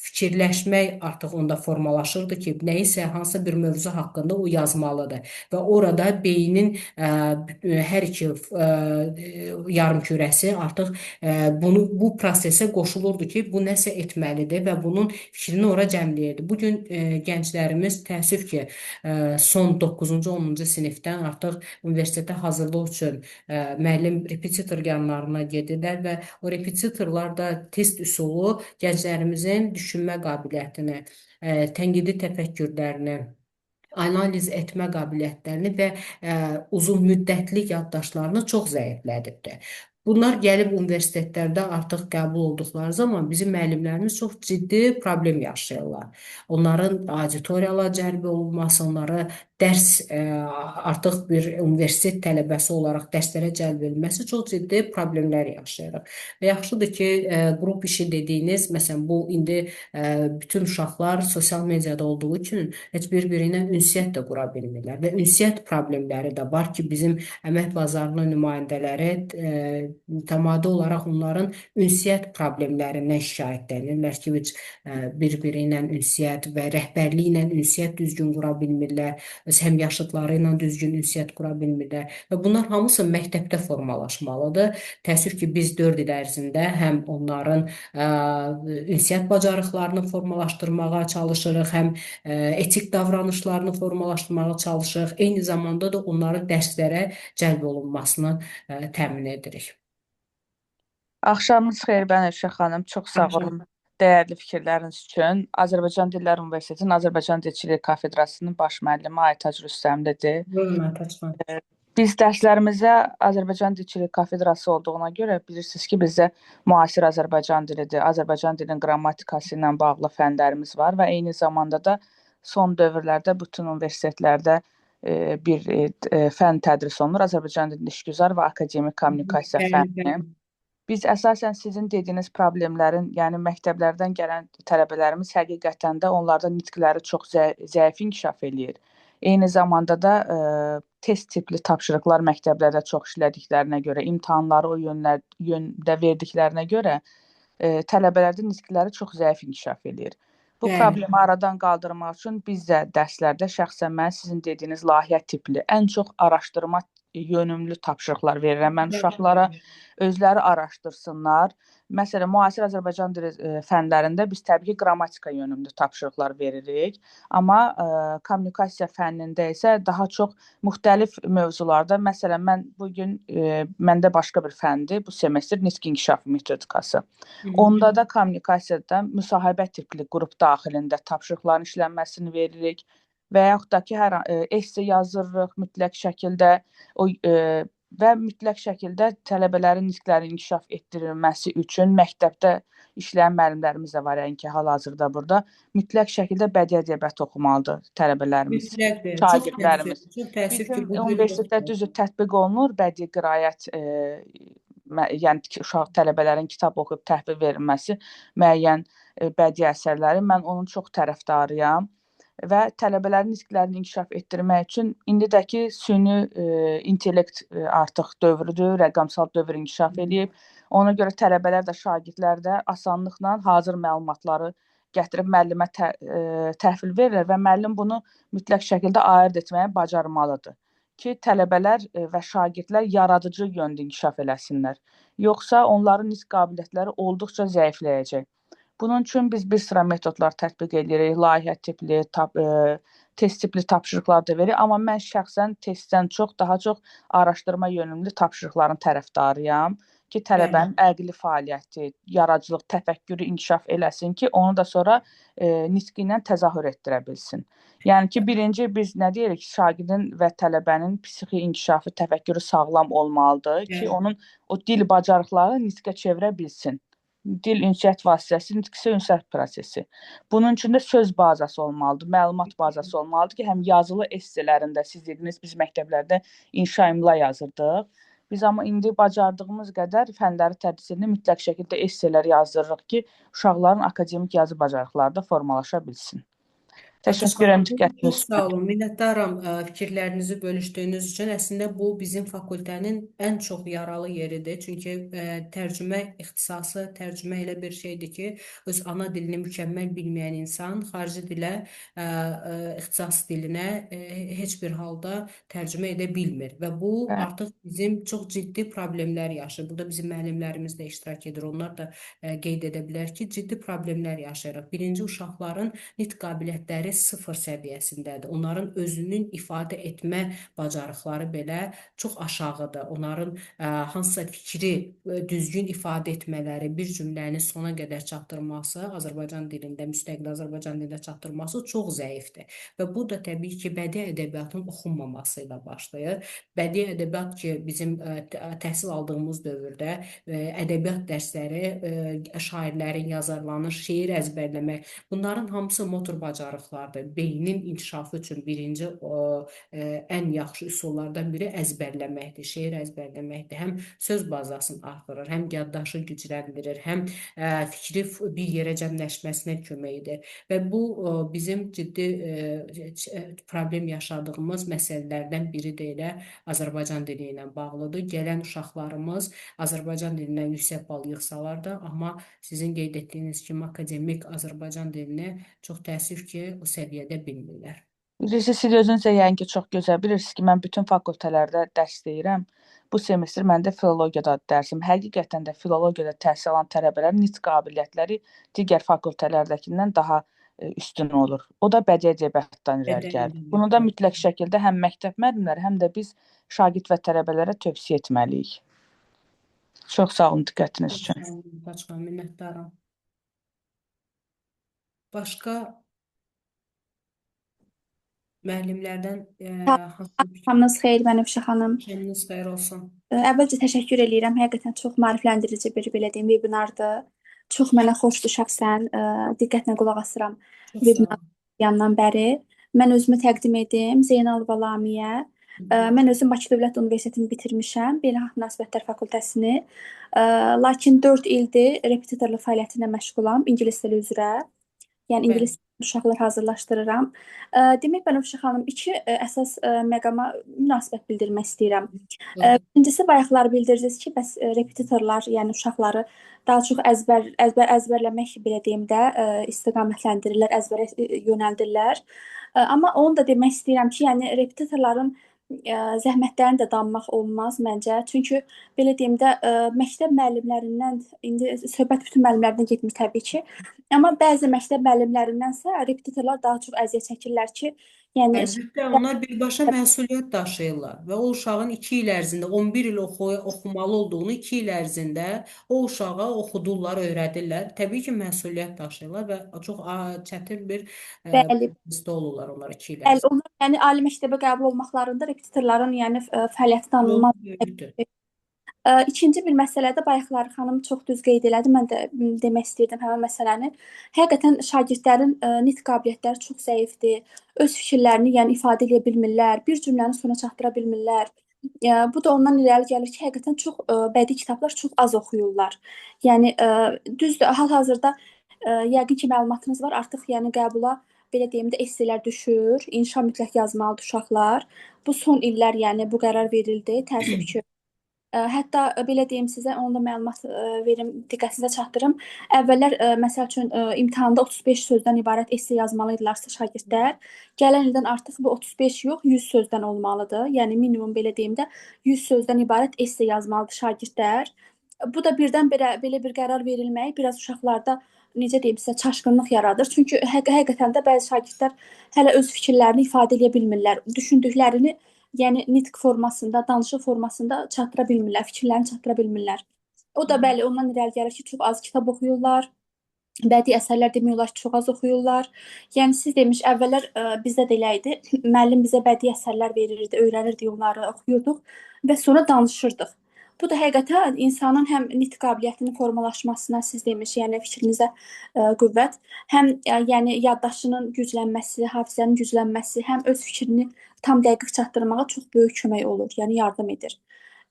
fikirləşmək artıq onda formalaşırdı ki, nəyisə, hansısa bir mövzu haqqında o yazmalıdır və orada beynin hər iki yarımkürəsi artıq bu prosesə qoşulurdu ki, bu nəsə etməlidir və bunun fikrini ora cəmləyirdi. Bu gün gənclərimiz təəssüf ki, son 9-cu, 10-cu sinifdən artıq universitetə hazırlıq üçün müəllim repetitor yanlarına gedirlər və o repetitorlar da test üsulu gənclərimizin düşünmə qabiliyyətini, tənqidi təfəkkürlərini, analiz etmə qabiliyyətlərini və uzun müddətli yaddaşlarını çox zəiflədibdir. Bunlar gəlib universitetlərdə artıq qəbul olduqları zaman bizim müəllimlərimiz çox ciddi problem yaşayırlar. Onların auditoriyalara cəlb olunması, onları dərs artıq bir universitet tələbəsi olaraq dərslərə cəlb edilməsi çox ciddi problemlər yaşayırıq. Və yaxşıdır ki, qrup işi dediyiniz, məsələn, bu indi bütün uşaqlar sosial mediada olduğu üçün heç bir-biri ilə ünsiyyət də qura bilmirlər və ünsiyyət problemləri də var ki, bizim əmək bazarının nümayəndələri mütəmadi olaraq onların ünsiyyət problemlərindən şikayətlənirlər ki, bir-biri ilə ünsiyyət və rəhbərliyi ilə ünsiyyət düzgün qura bilmirlər, öz həmyaşıdları ilə düzgün ünsiyyət qura bilmirlər və bunlar hamısı məktəbdə formalaşmalıdır. Təəssüf ki, biz 4 il ərzində həm onların ünsiyyət bacarıqlarını formalaşdırmağa çalışırıq, həm etik davranışlarını formalaşdırmağa çalışırıq, eyni zamanda da onların dərslərə cəlb olunmasını təmin edirik. Axşamınız xeyir Bənövşə xanım. Çox sağ olun dəyərli fikirləriniz üçün. Azərbaycan Dillər Universitetinin Azərbaycan Dilçilik Kafedrasının baş müəllimi Aytac Rüstəmlidir. Buyurun Aytac xanım. Biz dərslərimizə Azərbaycan Dilçilik Kafedrası olduğuna görə bilirsiniz ki, bizdə müasir Azərbaycan dilidir, Azərbaycan dilinin qrammatikası ilə bağlı fənlərimiz var və eyni zamanda da son dövrlərdə bütün universitetlərdə bir fən tədris olunur. Azərbaycan dilinin işgüzar və akademik kommunikasiya fənni. Biz əsasən sizin dediyiniz problemlərin, yəni məktəblərdən gələn tələbələrimiz həqiqətən də onlarda nitqləri çox zəif inkişaf eləyir. Eyni zamanda da test tipli tapşırıqlar məktəblərdə çox işlədiklərinə görə, imtahanları o yöndə verdiklərinə görə tələbələrdə nitqləri çox zəif inkişaf eləyir. Bu problemi aradan qaldırmaq üçün biz də dərslərdə şəxsən mən sizin dediyiniz layihə tipli, ən çox araşdırma yönümlü tapşırıqlar verirəm mən uşaqlara. Özləri araşdırsınlar. Məsələn, müasir Azərbaycan dili fənlərində biz təbii ki, qrammatika yönümlü tapşırıqlar veririk. Amma kommunikasiya fənnində isə daha çox müxtəlif mövzularda, məsələn, mən bugün məndə başqa bir fəndir, bu semestr nitq inkişafı metodikası. Onda da kommunikasiyada müsahibə tipli qrup daxilində tapşırıqların işlənməsini veririk və yaxud da ki, hər esse yazırıq mütləq şəkildə və mütləq şəkildə tələbələrin nitqlərinin inkişaf etdirilməsi üçün məktəbdə işləyən müəllimlərimiz də var, yəni ki, hal-hazırda burada mütləq şəkildə bədii ədəbiyyat oxumalıdır tələbələrimiz, şagirdlərimiz. Bizim universitetdə düzdür tətbiq olunur bədii qiraət, yəni uşaq tələbələrin kitab oxuyub təhvil verilməsi müəyyən bədii əsərləri. Mən onun çox tərəfdarıyam. Və tələbələrin nitqlərini inkişaf etdirmək üçün indidəki süni intellekt artıq dövrüdür, rəqəmsal dövr inkişaf edib. Ona görə tələbələr də, şagirdlər də asanlıqla hazır məlumatları gətirib müəllimə təhvil verirlər və müəllim bunu mütləq şəkildə ayırd etməyə bacarmalıdır ki, tələbələr və şagirdlər yaradıcı yöndə inkişaf eləsinlər. Yoxsa onların nitq qabiliyyətləri olduqca zəifləyəcək. Bunun üçün biz bir sıra metodlar tətbiq edirik. Layihə tipli, test tipli tapşırıqlar da veririk. Amma mən şəxsən testdən çox, daha çox araşdırma yönümlü tapşırıqların tərəfdarıyam ki, tələbənin əqli fəaliyyəti, yaradıcılıq, təfəkkürü inkişaf eləsin ki, onu da sonra nitqi ilə təzahür etdirə bilsin. Yəni ki, birinci biz nə deyirik? Şagirdin və tələbənin psixi inkişafı, təfəkkürü sağlam olmalıdır ki, onun o dil bacarıqlarını nitqə çevirə bilsin. Dil ünsiyyət vasitəsi, nitq isə ünsiyyət prosesi. Bunun üçün də söz bazası olmalıdır, məlumat bazası olmalıdır ki, həm yazılı esselərində siz dediniz, biz məktəblərdə inşa imla yazırdıq. Biz amma indi bacardığımız qədər fənləri tədris edilmiş mütləq şəkildə esselər yazdırırıq ki, uşaqların akademik yazı bacarıqları da formalaşa bilsin. Təşəkkür edirəm diqqətiniz Çox sağ olun, minnətdaram fikirlərinizi bölüşdüyünüz üçün. Əslində bu bizim fakültənin ən çox yaralı yeridir. Çünki tərcümə ixtisası, tərcümə elə bir şeydir ki, öz ana dilini mükəmməl bilməyən insan xarici dilə, ixtisas dilinə heç bir halda tərcümə edə bilmir və bu artıq bizim çox ciddi problemlər yaşayır. Burada bizim müəllimlərimiz də iştirak edir. Onlar da qeyd edə bilər ki, ciddi problemlər yaşayırıq. Birinci, uşaqların nitq qabiliyyətləri sıfır səviyyəsindədir. Onların özünün ifadə etmə bacarıqları belə çox aşağıdır. Onların hansısa fikri düzgün ifadə etmələri, bir cümləni sona qədər çatdırması, Azərbaycan dilində, müstəqil Azərbaycan dilində çatdırması çox zəifdir. Və bu da təbii ki, bədii ədəbiyyatın oxunmaması ilə başlayır. Bədii ədəbiyyat ki, bizim təhsil aldığımız dövrdə ədəbiyyat dərsləri, şairlərin, yazarların şeir əzbərləmək, bunların hamısı motor bacarıqlardır. Beynin inkişafı üçün birinci ən yaxşı üsullardan biri əzbərləməkdir, şeir əzbərləməkdir. Həm söz bazasını artırır, həm yaddaşı gücləndirir, həm fikri bir yerə cəmləşməsinə kömək edir. Və bu bizim ciddi problem yaşadığımız məsələlərdən biri də elə Azərbaycan dili ilə bağlıdır. Gələn uşaqlarımız Azərbaycan dilindən yüksək bal yığsalar da, amma sizin qeyd etdiyiniz kimi akademik Azərbaycan dilini çox təəssüf ki, o səviyyədə bilmirlər. Bilirsiniz, siz özünüz də yəqin ki, çox gözəl bilirsiniz ki, mən bütün fakültələrdə dərs deyirəm. Bu semestr məndə filologiyada dərsim. Həqiqətən də filologiyada təhsil alan tələbələrin nitq qabiliyyətləri digər fakültələrdəkindən daha üstün olur. O da bədii ədəbiyyatdan irəli gəlir. Bunu da mütləq şəkildə həm məktəb müəllimləri, həm də biz şagird və tələbələrə tövsiyə etməliyik. Çox sağ olun diqqətiniz üçün. Çox sağ olun, minnətdaram. Başqa müəllimlərdən Axşamınız xeyir, Bənövşə xanım. Axşamınız xeyir olsun. Əvvəlcə təşəkkür edirəm. Həqiqətən çox maarifləndirici bir belə deyim vebinardır. Çox mənə xoşdur şəxsən. Diqqətlə qulaq asıram webinar yandan bəri. Mən özümü təqdim edim. Zeynalova Lamiyə. Mən özüm Bakı Dövlət Universitetini bitirmişəm, Beynəlxalq Münasibətlər Fakültəsini. Lakin 4 ildir repetitorluq fəaliyyəti ilə məşğulam ingilis dili üzrə. Yəni ingilis uşaqlar hazırlaşdırıram. Demək, Bənövşə xanım, iki əsas məqama münasibət bildirmək istəyirəm. Birincisi, bayaqlar bildirdiniz ki, bəs repetitorlar, yəni uşaqları daha çox əzbərləmək, belə deyim də, istiqamətləndirirlər, əzbərə yönəldirlər. Amma onu da demək istəyirəm ki, yəni repetitorların zəhmətlərini də danmaq olmaz məncə. Çünki belə deyim də məktəb müəllimlərindən indi söhbət bütün müəllimlərdən getmir təbii ki. Amma bəzi məktəb müəllimlərindənsə repetitorlar daha çox əziyyət çəkirlər ki, yəni əlbəttə onlar birbaşa məsuliyyət daşıyırlar və o uşağın 2 il ərzində 11 il oxumalı olduğunu 2 il ərzində o uşağa oxudurlar, öyrədirlər. Təbii ki, məsuliyyət daşıyırlar və çox çətin bir prosesdə olurlar onlar 2 il ərzində. Onlar yəni ali məktəbə qəbul olmaqlarında repetitorların yəni fəaliyyəti tanınmaz. İkinci bir məsələdə bayaqlar xanım çox düz qeyd elədi. Mən də demək istirdim həmin məsələni. Həqiqətən şagirdlərin nitq qabiliyyətləri çox zəifdir. Öz fikirlərini yəni ifadə edə bilmirlər, bir cümləni sona çatdıra bilmirlər. Bu da ondan irəli gəlir ki, həqiqətən çox bədii kitablar çox az oxuyurlar. Yəni düzdür, hal-hazırda yəqin ki, məlumatınız var. Artıq yəni qəbula belə deyim də esselər düşür. İnşa mütləq yazmalıdır uşaqlar. Bu son illər yəni bu qərar verildi. Təəssüf ki, hətta belə deyim sizə, onu da məlumat verim, diqqətinizə çatdırım. Əvvəllər məsəl üçün imtahanda 35 sözdən ibarət esse yazmalıdılarsa şagirdlər, gələn ildən artıq bu 35 yox, 100 sözdən olmalıdır. Yəni minimum belə deyim də 100 sözdən ibarət esse yazmalıdır şagirdlər. Bu da birdən belə bir qərar verilməyi biraz uşaqlarda necə deyim sizə çaşqınlıq yaradır. Çünki həqiqətən də bəzi şagirdlər hələ öz fikirlərini ifadə edə bilmirlər. Düşündüklərini, yəni nitq formasında, danışıq formasında çatdıra bilmirlər, fikirlərini çatdıra bilmirlər. O da bəli, ondan irəli gəlir ki, çox az kitab oxuyurlar. Bədii əsərlər demək olar ki, çox az oxuyurlar. Yəni siz demiş əvvəllər bizdə də elə idi. Müəllim bizə bədii əsərlər verirdi, öyrənirdik onları, oxuyurduq və sonra danışırdıq. Bu da həqiqətən insanın həm nitq qabiliyyətinin formalaşmasına siz demiş, yəni fikrinizə qüvvət, həm yəni yaddaşının güclənməsi, hafizənin güclənməsi, həm öz fikrini tam dəqiq çatdırmağa çox böyük kömək olur, yəni yardım edir.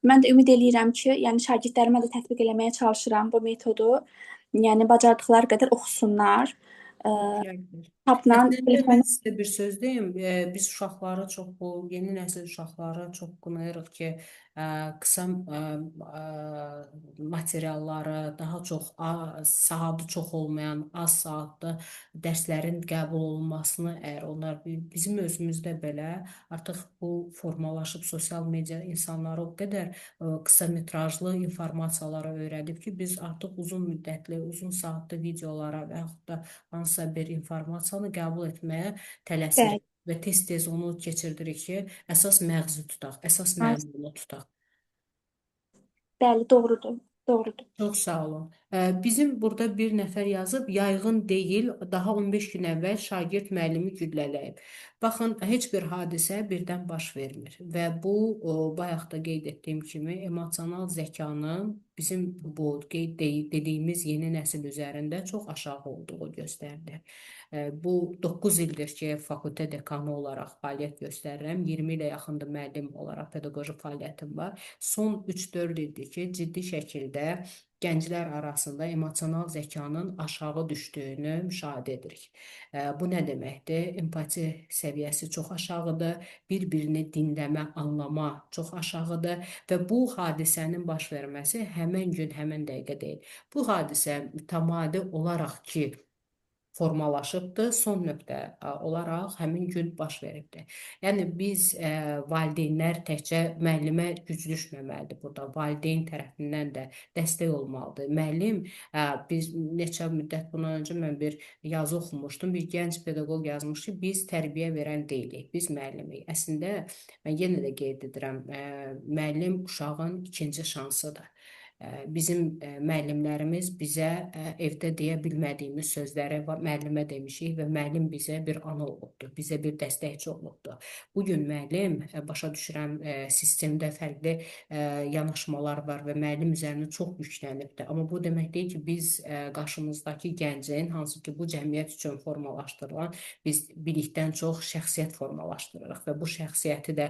Mən də ümid eləyirəm ki, yəni şagirdlərimə də tətbiq eləməyə çalışıram bu metodu. Yəni bacardıqları qədər oxusunlar. Kitabla, Əslində mən telefon sizə bir söz deyim. Biz uşaqları çox, bu yeni nəsil uşaqları çox qınayırıq ki, qısa materialları, daha çox saatı çox olmayan, az saatlı dərslərin qəbul olunmasını, əgər onlar bizim özümüzdə belə artıq bu formalaşıb sosial media insanları o qədər qısa metrajlı informasiyalara öyrədib ki, biz artıq uzun müddətli, uzun saatlı videolara və yaxud da hansısa bir informasiyanı qəbul etməyə tələsirik və tez-tez onu keçirdirik ki, əsas məğzi tutaq, əsas məzmunu tutaq. bəli, doğrudur. Doğrudur. Çox sağ olun. Bizim burada bir nəfər yazıb, yayğın deyil, daha 15 gün əvvəl şagird müəllimi güllələyib. Baxın, heç bir hadisə birdən baş vermir və bu, bayaq da qeyd etdiyim kimi, emosional zəkanın bizim bu dediyimiz yeni nəsil üzərində çox aşağı olduğu göstərilir. Bu 9 ildir ki, fakültə dekanı olaraq fəaliyyət göstərirəm. 20 ilə yaxındır müəllim olaraq pedaqoji fəaliyyətim var. Son 3-4 ildir ki, ciddi şəkildə gənclər arasında emosional zəkanın aşağı düşdüyünü müşahidə edirik. Bu nə deməkdir? Empati səviyyəsi çox aşağıdır, bir-birini dinləmə, anlama çox aşağıdır və bu hadisənin baş verməsi həmən gün, həmən dəqiqə deyil. Bu hadisə mütəmadi olaraq ki, formalaşıbdır, son nöqtə olaraq həmin gün baş veribdir. Yəni biz valideynlər təkcə müəllimə güc düşməməlidir burada. Valideyn tərəfindən də dəstək olmalıdır. Müəllim, biz neçə müddət bundan öncə mən bir yazı oxumuşdum. Bir gənc pedaqoq yazmış ki, biz tərbiyə verən deyilik, biz müəllimik. Əslində mən yenə də qeyd edirəm, müəllim uşağın ikinci şansıdır. Bizim müəllimlərimiz bizə evdə deyə bilmədiyimiz sözləri müəllimə demişik və müəllim bizə bir ana olubdur, bizə bir dəstəkçi olubdur. Bugün müəllim, başa düşürəm, sistemdə fərqli yanaşmalar var və müəllim üzərində çox yüklənibdir. Amma bu demək deyil ki, biz qarşımızdakı gəncin, hansı ki bu cəmiyyət üçün formalaşdırılan, biz bilikdən çox şəxsiyyət formalaşdırırıq və bu şəxsiyyəti də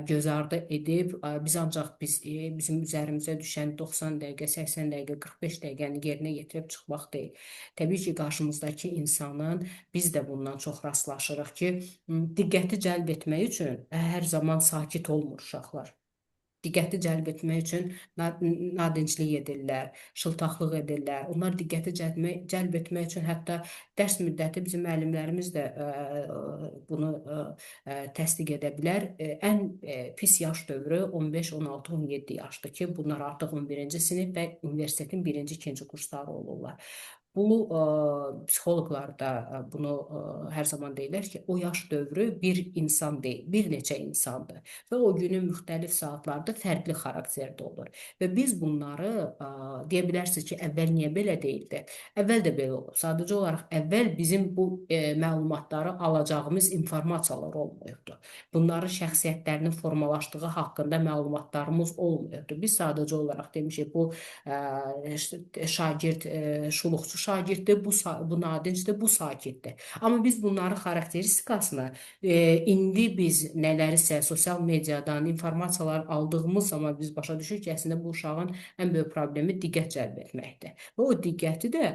göz ardı edib, biz ancaq bizim üzərimizə düşən 90 dəqiqə, 80 dəqiqə, 45 dəqiqəni yerinə yetirib çıxmaq deyil. Təbii ki, qarşımızdakı insanın biz də bundan çox rastlaşırıq ki, diqqəti cəlb etmək üçün hər zaman sakit olmur uşaqlar. Diqqəti cəlb etmək üçün nadinclik edirlər, şıltaqlıq edirlər. Onlar diqqəti cəlb etmək üçün hətta dərs müddəti bizim müəllimlərimiz də bunu təsdiq edə bilər. Ən pis yaş dövrü 15, 16, 17 yaşdır ki, bunlar artıq 11-ci sinif və universitetin 1-ci, 2-ci kursları olurlar. Bu, psixoloqlar da bunu hər zaman deyirlər ki, o yaş dövrü bir insan deyil, bir neçə insandır və o günün müxtəlif saatlarda fərqli xarakterdə olur. Və biz bunları deyə bilərsiniz ki, əvvəl niyə belə deyildi? Əvvəl də belə olub. Sadəcə olaraq əvvəl bizim bu məlumatları alacağımız informasiyalar olmuyubdu. Bunların şəxsiyyətlərinin formalaşdığı haqqında məlumatlarımız olmuyubdu. Biz sadəcə olaraq demişik, bu şagird şuluqçu şagirddir, bu nadincdir, bu sakitdir. Amma biz bunların xarakteristikasını indi biz nələrisə sosial mediadan informasiyalar aldığımız zaman biz başa düşürük ki, əslində bu uşağın ən böyük problemi diqqət cəlb etməkdir. Və o diqqəti də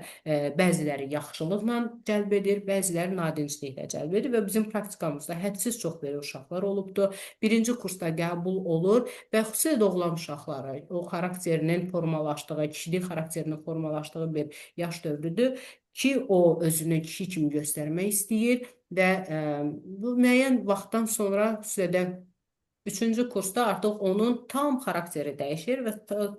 bəziləri yaxşılıqla cəlb edir, bəziləri nadincliklə cəlb edir və bizim praktikamızda hədsiz çox belə uşaqlar olubdur. Birinci kursda qəbul olur və xüsusilə də oğlan uşaqları o xarakterinin formalaşdığı, kişilik xarakterinin formalaşdığı bir yaş dövrüdür ki, o özünü kişi kimi göstərmək istəyir və bu müəyyən vaxtdan sonra xüsusilə də Üçüncü kursda artıq onun tam xarakteri dəyişir və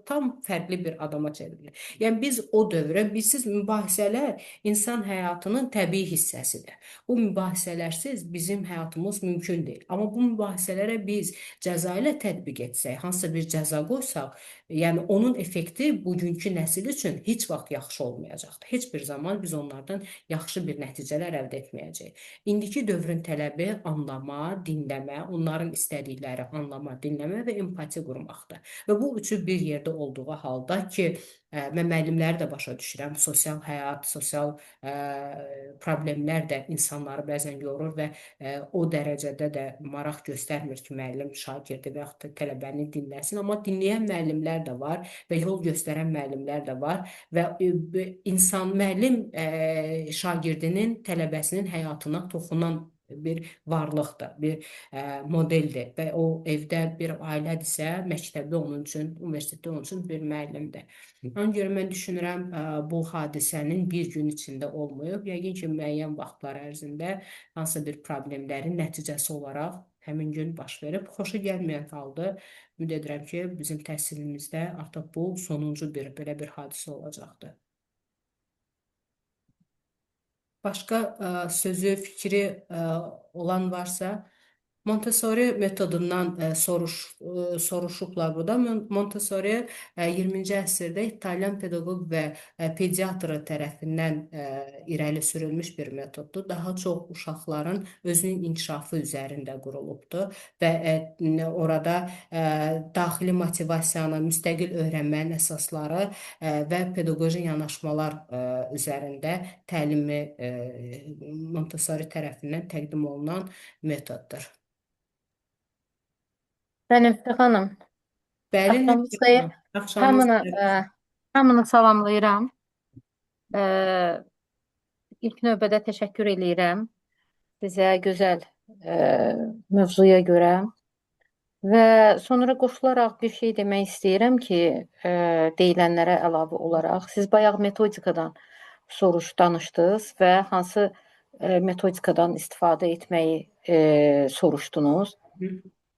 tam fərqli bir adama çevrilir. Yəni biz o dövrə, bilsiz, mübahisələr insan həyatının təbii hissəsidir. Bu mübahisələrsiz bizim həyatımız mümkün deyil. Amma bu mübahisələrə biz cəza ilə tətbiq etsək, hansısa bir cəza qoysaq, yəni onun effekti bugünkü nəsil üçün heç vaxt yaxşı olmayacaqdır. Heç bir zaman biz onlardan yaxşı bir nəticələr əldə etməyəcəyik. İndiki dövrün tələbi anlama, dinləmə, onların istədikləri anlama, dinləmə və empati qurmaqdır. Və bu üçü bir yerdə olduğu halda ki, mən müəllimləri də başa düşürəm, sosial həyat, sosial problemlər də insanları bəzən yorur və o dərəcədə də maraq göstərmir ki, müəllim şagirdi və yaxud da tələbəni dinləsin, amma dinləyən müəllimlər də var və yol göstərən müəllimlər də var və müəllim şagirdinin, tələbəsinin həyatına toxunan bir varlıqdır, bir modeldir və o evdə bir ailədirsə, məktəbdə onun üçün, universitetdə onun üçün bir müəllimdir. Ona görə mən düşünürəm, bu hadisənin bir gün içində olmayıb, yəqin ki, müəyyən vaxtlar ərzində hansısa bir problemlərin nəticəsi olaraq həmin gün baş verib. Xoşa gəlməyən halda ümid edirəm ki, bizim təhsilimizdə artıq bu sonuncu belə bir hadisə olacaqdır. Başqa sözü, fikri olan varsa, Montessori metodundan soruşublar burada. Montessori 20-ci əsrdə İtalyan pedaqoq və pediatr tərəfindən irəli sürülmüş bir metoddur. Daha çox uşaqların özünün inkişafı üzərində qurulubdur və orada daxili motivasiyanı, müstəqil öyrənmənin əsasları və pedaqoji yanaşmalar üzərində təlimi Montessori tərəfindən təqdim olunan metoddur. Nüftə xanım, Bəli, axşamınız xeyir. axşamınız Hamını salamlayıram. İlk növbədə təşəkkür eləyirəm sizə gözəl mövzuya görə və sonra qoşularaq bir şey demək istəyirəm ki, deyilənlərə əlavə olaraq, siz bayaq metodikadan danışdınız və hansı metodikadan istifadə etməyi soruşdunuz.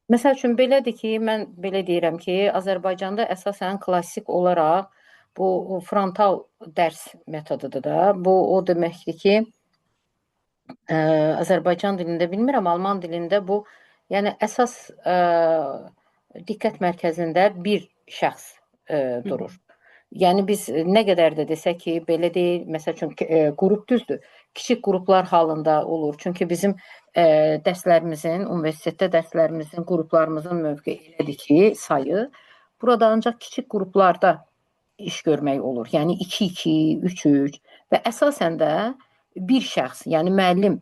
Məsəl üçün belədir ki, mən belə deyirəm ki, Azərbaycanda əsasən klassik olaraq bu frontal dərs metodudur da. Bu o deməkdir ki, Azərbaycan dilində bilmirəm, Alman dilində bu, yəni əsas diqqət mərkəzində bir şəxs durur. Yəni biz nə qədər də desək ki, belə deyil, məsəl üçün qrup düzdür, kiçik qruplar halında olur. Çünki bizim dərslərimizin, universitetdə dərslərimizin, qruplarımızın mövqeyi elədir ki, sayı burada ancaq kiçik qruplarda iş görmək olur. Yəni 2-2, 3-3 və əsasən də bir şəxs, yəni müəllim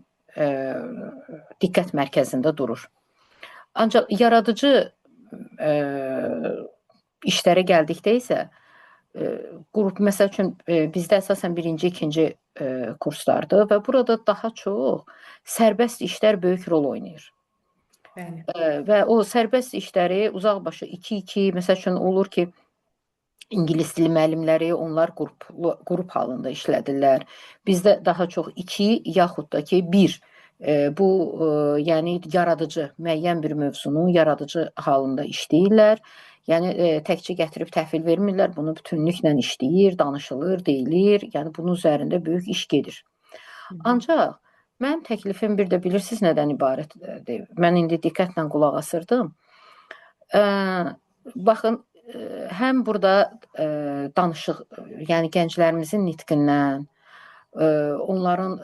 diqqət mərkəzində durur. Ancaq yaradıcı işlərə gəldikdə isə qrup, məsəl üçün bizdə əsasən birinci, ikinci kurslardır və burada daha çox sərbəst işlər böyük rol oynayır. Bəli. Və o sərbəst işləri uzaqbaşı 2-2, məsəl üçün olur ki, İngilis dili müəllimləri, onlar qrup halında işlədirlər. Bizdə daha çox 2 yaxud da ki 1. Bu, yəni yaradıcı, müəyyən bir mövzunu yaradıcı halında işləyirlər. Yəni təkcə gətirib təhvil vermirlər, bunu bütünlüklə işləyir, danışılır, deyilir. Yəni bunun üzərində böyük iş gedir. Ancaq mənim təklifim bir də bilirsiniz nədən ibarətdir? Mən indi diqqətlə qulaq asırdım. Baxın, həm burada danışıq, yəni gənclərimizin nitqindən, onların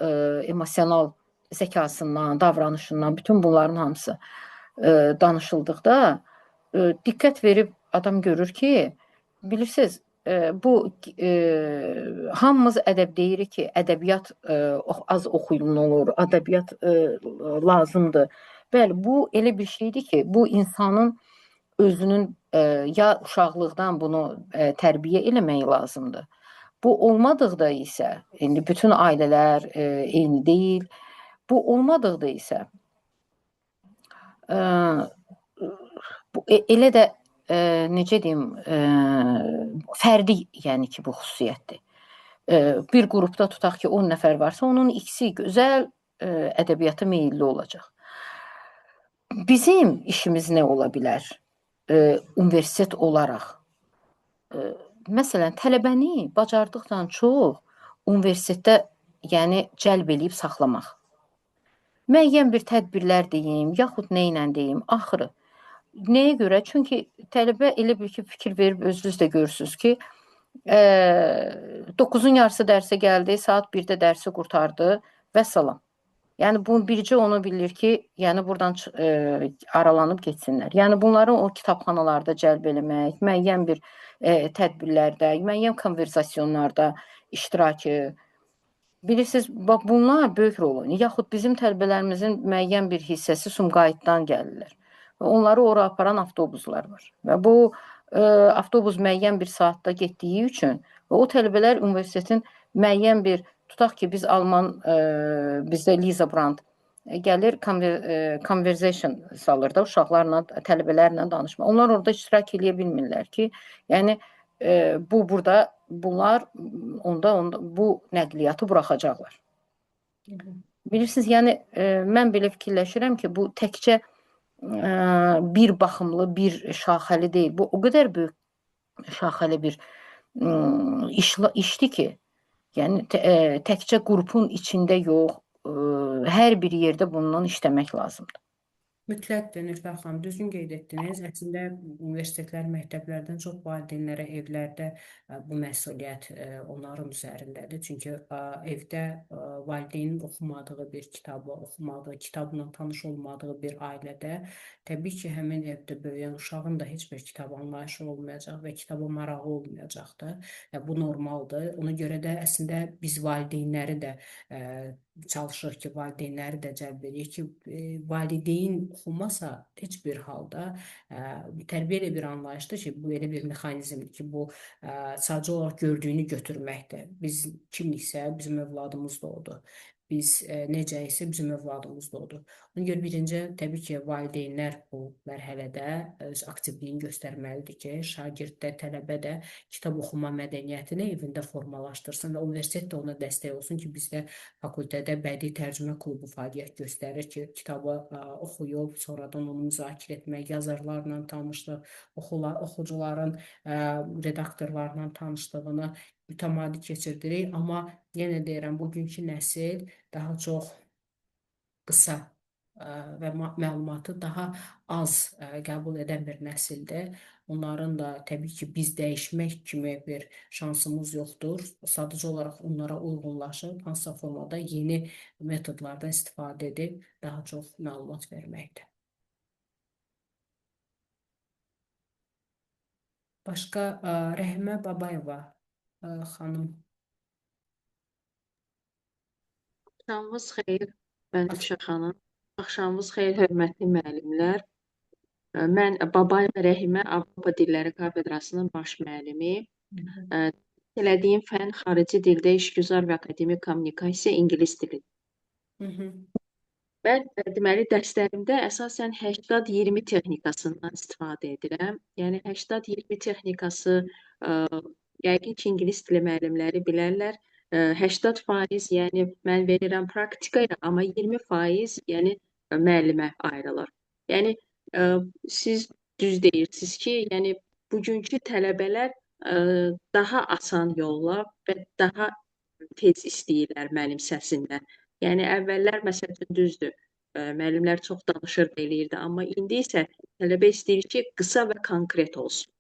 emosional zəkasından, davranışından, bütün bunların hamısı danışıldıqda diqqət verib adam görür ki, bilirsiniz, bu hamımız ədəb deyirik ki, ədəbiyyat az oxunulur, ədəbiyyat lazımdır. Bəli, bu elə bir şeydir ki, bu insanın özünün ya uşaqlıqdan bunu tərbiyə eləmək lazımdır. Bu olmadıqda isə, indi bütün ailələr eyni deyil, bu olmadıqda isə elə də necə deyim, fərdi, yəni ki, bu xüsusiyyətdir. Bir qrupda tutaq ki, 10 nəfər varsa, onun ikisi gözəl ədəbiyyata meyilli olacaq. Bizim işimiz nə ola bilər? Universitet olaraq. Məsələn, tələbəni bacardıqdan çox universitetdə, yəni cəlb eləyib saxlamaq. Müəyyən bir tədbirlər deyim, yaxud nə ilə deyim, axırı. Nəyə görə? Çünki tələbə elə bir ki, fikir verib özünüz də görürsünüz ki, 9-un yarısı dərsə gəldi, saat 1-də dərsi qurtardı və salam. Yəni bu bircə onu bilir ki, yəni buradan aralanıb getsinlər. Yəni bunları o kitabxanalarda cəlb eləmək, müəyyən bir tədbirlərdə, müəyyən konversasyonlarda iştirakı. Bilirsiniz, bax bunlar böyük rol oynayır. Yaxud bizim tələbələrimizin müəyyən bir hissəsi Sumqayıtdan gəlirlər. Və onları ora aparan avtobuslar var. Və bu avtobus müəyyən bir saatda getdiyi üçün və o tələbələr universitetin müəyyən bir, tutaq ki, biz Alman, bizdə Liza Brand gəlir, conversation salır da uşaqlarla, tələbələrlə danışma. Onlar orada iştirak edə bilmirlər ki, yəni burada bunlar onda bu nəqliyyatı buraxacaqlar. Bilirsiniz, yəni mən belə fikirləşirəm ki, bu təkcə bir baxımlı, bir şaxəli deyil. Bu o qədər böyük şaxəli bir işdir ki, yəni təkcə qrupun içində yox, hər bir yerdə bundan işləmək lazımdır. Mütləqdir Nilüfər xanım, düzgün qeyd etdiniz. Əslində universitetlər, məktəblərdən çox valideynlərə evlərdə bu məsuliyyət onların üzərindədir. Çünki evdə valideynin oxumadığı bir kitabı, kitabla tanış olmadığı bir ailədə təbii ki, həmin evdə böyüyən uşağın da heç bir kitab anlayışı olmayacaq və kitaba marağı olmayacaqdır. Bu normaldır. Ona görə də əslində biz valideynləri də çalışırıq ki, valideynləri də cəlb edək ki, valideyn oxumasa heç bir halda tərbiyə elə bir anlayışdır ki, bu elə bir mexanizmdir ki, bu sadəcə olaraq gördüyünü götürməkdir. Biz kimliksə bizim övladımız da odur. Biz necə isə bizim övladımız da odur. Ona görə birinci, təbii ki, valideynlər bu mərhələdə öz aktivliyini göstərməlidir ki, şagird də, tələbə də kitab oxuma mədəniyyətini evində formalaşdırsın və universitet də ona dəstək olsun ki, bizdə fakültədə bədii tərcümə klubu fəaliyyət göstərir ki, kitabı oxuyub, sonradan onu müzakirə etmək, yazarlarla tanışlıq, oxucuların redaktorlarla tanışlığını mütəmadi keçirdirik. Amma yenə deyirəm, bugünkü nəsil daha çox qısa və məlumatı daha az qəbul edən bir nəsildir. Onların da təbii ki, biz dəyişmək kimi bir şansımız yoxdur. Sadəcə olaraq onlara uyğunlaşıb, hansısa formada yeni metodlardan istifadə edib daha çox məlumat verməkdir. Başqa Rəhimə Babayeva xanım. Axşamınız xeyir, Məndəşə xanım. Axşamınız xeyir, hörmətli müəllimlər. Mən Babayeva Rəhimə, Avropa Dilləri Kafedrasının baş müəllimi. Elədiyim fən xarici dildə işgüzar və akademik kommunikasiya ingilis dilidir. Mən deməli dərslərimdə əsasən 80-20 texnikasından istifadə edirəm. Yəni 80-20 texnikası yəqin ki, ingilis dili müəllimləri bilərlər. 80% yəni mən verirəm praktikaya, amma 20% yəni müəllimə ayrılır. Yəni siz düz deyirsiniz ki, yəni bugünkü tələbələr daha asan yolla və daha tez istəyirlər mənimsəsinlər. Yəni əvvəllər məsəl üçün düzdür, müəllimlər çox danışır eləyirdi, amma indi isə tələbə istəyir ki, qısa və konkret olsun.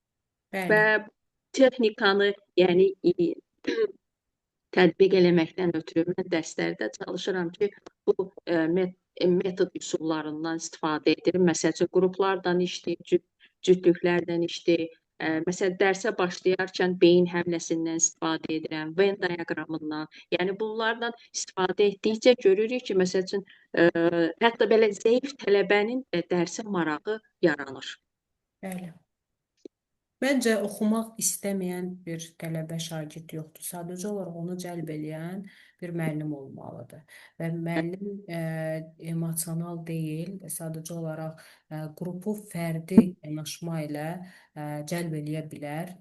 Bəli. Və texnikanı, yəni tətbiq eləməkdən ötürü mən dərslərdə çalışıram ki, bu metod üsullarından istifadə edirəm. Məsəl üçün qruplardan işləyib, cütlüklərdən işləyib. Məsələn, dərsə başlayarkən beyin həmləsindən istifadə edirəm, Venn diaqramından. Yəni bunlardan istifadə etdikcə görürük ki, məsəl üçün hətta belə zəif tələbənin dərsə marağı yaranır. Bəli. Məncə oxumaq istəməyən bir tələbə şagird yoxdur. Sadəcə olaraq onu cəlb edən bir müəllim olmalıdır. Və müəllim emosional deyil, sadəcə olaraq qrupu fərdi yanaşma ilə cəlb eləyə bilər.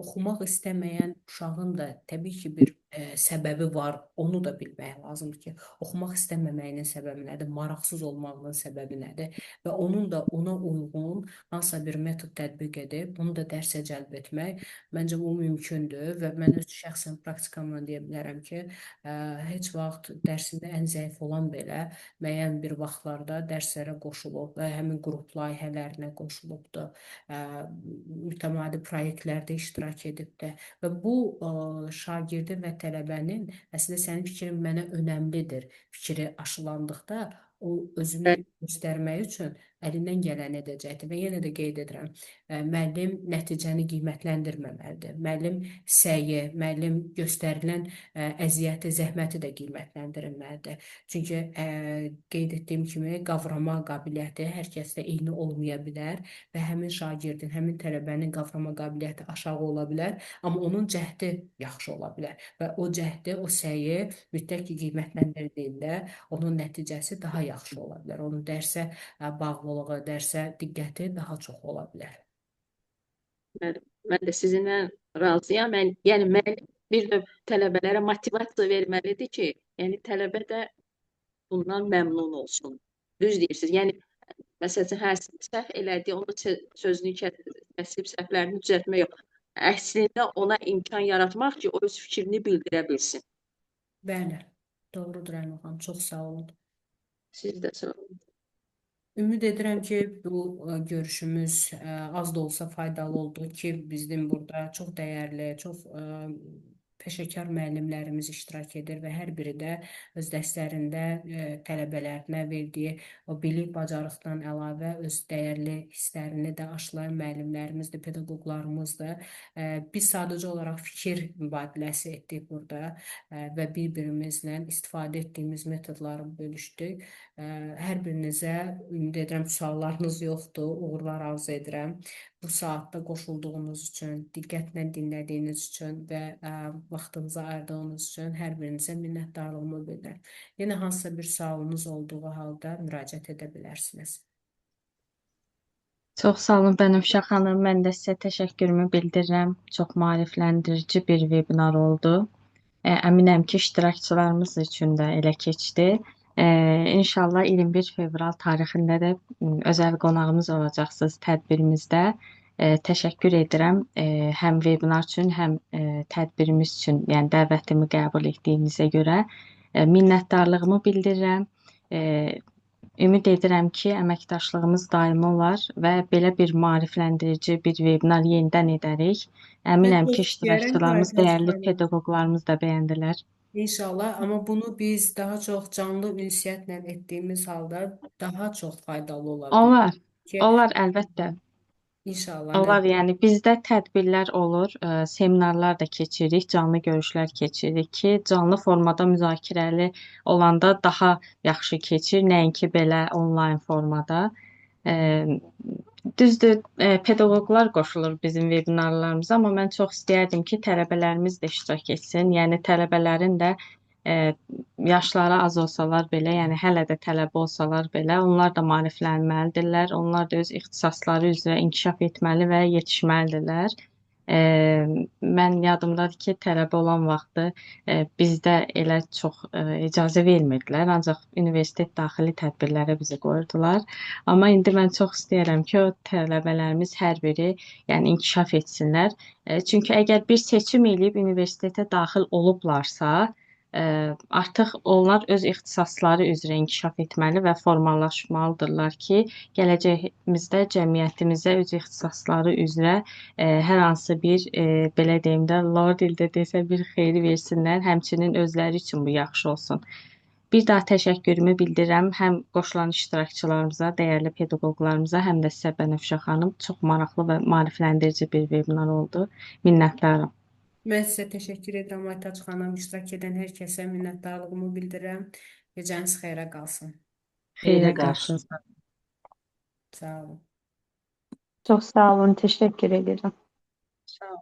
Oxumaq istəməyən uşağın da təbii ki bir səbəbi var. Onu da bilmək lazımdır ki, oxumaq istəməməyinin səbəbi nədir, maraqsız olmağının səbəbi nədir və onun da ona uyğun hansısa bir metod tətbiq edib bunu da dərsə cəlb etmək məncə bu mümkündür və mən öz şəxsən praktikamdan deyə bilərəm ki, heç vaxt dərsində ən zəif olan belə müəyyən bir vaxtlarda dərslərə qoşulub və həmin qrup layihələrinə qoşulubdur. Mütəmadi proyektlərdə iştirak edibdir və bu şagirdin və tələbənin əslində sənin fikrin mənə önəmlidir fikri aşılandıqda o özünü göstərmək üçün əlindən gələni edəcəkdir və yenə də qeyd edirəm, müəllim nəticəni qiymətləndirməməlidir. Müəllim səyi, müəllim göstərilən əziyyəti, zəhməti də qiymətləndirilməlidir. Çünki qeyd etdiyim kimi qavrama qabiliyyəti hər kəsdə eyni olmaya bilər və həmin şagirdin, həmin tələbənin qavrama qabiliyyəti aşağı ola bilər, amma onun cəhdi yaxşı ola bilər və o cəhdi, o səyi mütləq ki qiymətləndirdiyində onun nəticəsi daha yaxşı ola bilər. Onun dərsə bağlılığı, dərsə diqqəti daha çox ola bilər. Mən də sizinlə razıyam. Yəni müəllim bir növ tələbələrə motivasiya verməlidir ki, yəni tələbə də bundan məmnun olsun. Düz deyirsiniz. Yəni məsələn, hə, səhv elədi, onun sözünü kəsib səhvlərini düzəltmək yox. Əslində ona imkan yaratmaq ki, o öz fikrini bildirə bilsin. Bəli, doğrudur Əmin xanım. Çox sağ olun. Siz də sağ olun. Ümid edirəm ki, bu görüşümüz az da olsa faydalı oldu ki, bizim burada çox dəyərli, çox peşəkar müəllimlərimiz iştirak edir və hər biri də öz dərslərində tələbələrinə verdiyi o bilik, bacarıqdan əlavə öz dəyərli hisslərini də aşılayan müəllimlərimizdir, pedaqoqlarımızdır. Biz sadəcə olaraq fikir mübadiləsi etdik burada və bir-birimizlə istifadə etdiyimiz metodları bölüşdük. Hər birinizə ümid edirəm suallarınız yoxdur, uğurlar arzu edirəm. Bu saatda qoşulduğunuz üçün, diqqətlə dinlədiyiniz üçün və vaxtınızı ayırdığınız üçün hər birinizə minnətdarlığımı bildirirəm. Yenə hansısa bir sualınız olduğu halda müraciət edə bilərsiniz. Çox sağ olun Bənövşə xanım. Mən də sizə təşəkkürümü bildirirəm. Çox maarifləndirici bir webinar oldu. Əminəm ki, iştirakçılarımız üçün də elə keçdi. İnşallah 21 fevral tarixində də özəl qonağımız olacaqsınız tədbirimizdə. Təşəkkür edirəm həm webinar üçün, həm tədbirimiz üçün, yəni dəvətimi qəbul etdiyinizə görə minnətdarlığımı bildirirəm. Ümid edirəm ki, əməkdaşlığımız daimi olar və belə bir maarifləndirici bir webinar yenidən edərik. Əminəm ki, iştirakçılarımız, dəyərli pedaqoqlarımız da bəyəndilər. İnşallah, amma bunu biz daha çox canlı ünsiyyətlə etdiyimiz halda daha çox faydalı ola bilər. Olar, əlbəttə. İnşallah. Olar, yəni bizdə tədbirlər olur, seminarlar da keçiririk, canlı görüşlər keçiririk ki, canlı formada müzakirəli olanda daha yaxşı keçir, nəinki belə onlayn formada. Düzdür, pedaqoqlar qoşulur bizim webinarlarımıza, amma mən çox istəyərdim ki, tələbələrimiz də iştirak etsin. Yəni tələbələrin də yaşları az olsalar belə, yəni hələ də tələbə olsalar belə, onlar da maariflənməlidirlər. Onlar da öz ixtisasları üzrə inkişaf etməli və yetişməlidirlər. Mən yadımdadır ki, tələbə olan vaxtı bizdə elə çox icazə vermirdilər, ancaq universitet daxili tədbirlərə bizi qoyurdular. Amma indi mən çox istəyirəm ki, o tələbələrimiz hər biri yəni inkişaf etsinlər. Çünki əgər bir seçim eləyib universitetə daxil olublarsa, artıq onlar öz ixtisasları üzrə inkişaf etməli və formalaşmalıdırlar ki, gələcəyimizdə cəmiyyətimizə öz ixtisasları üzrə hər hansı bir belə deyim də, lor dildə desə bir xeyri versinlər, həmçinin özləri üçün bu yaxşı olsun. Bir daha təşəkkürümü bildirirəm həm qoşulan iştirakçılarımıza, dəyərli pedaqoqlarımıza, həm də sizə Bənövşə xanım. Çox maraqlı və maarifləndirici bir webinar oldu. Minnətdaram. Mən sizə təşəkkür edirəm Aytaç xanım, iştirak edən hər kəsə minnətdarlığımı bildirirəm. Gecəniz xeyrə qalsın. Xeyrə qalsın. Sağ olun. Çox sağ olun, təşəkkür edirəm. Sağ olun.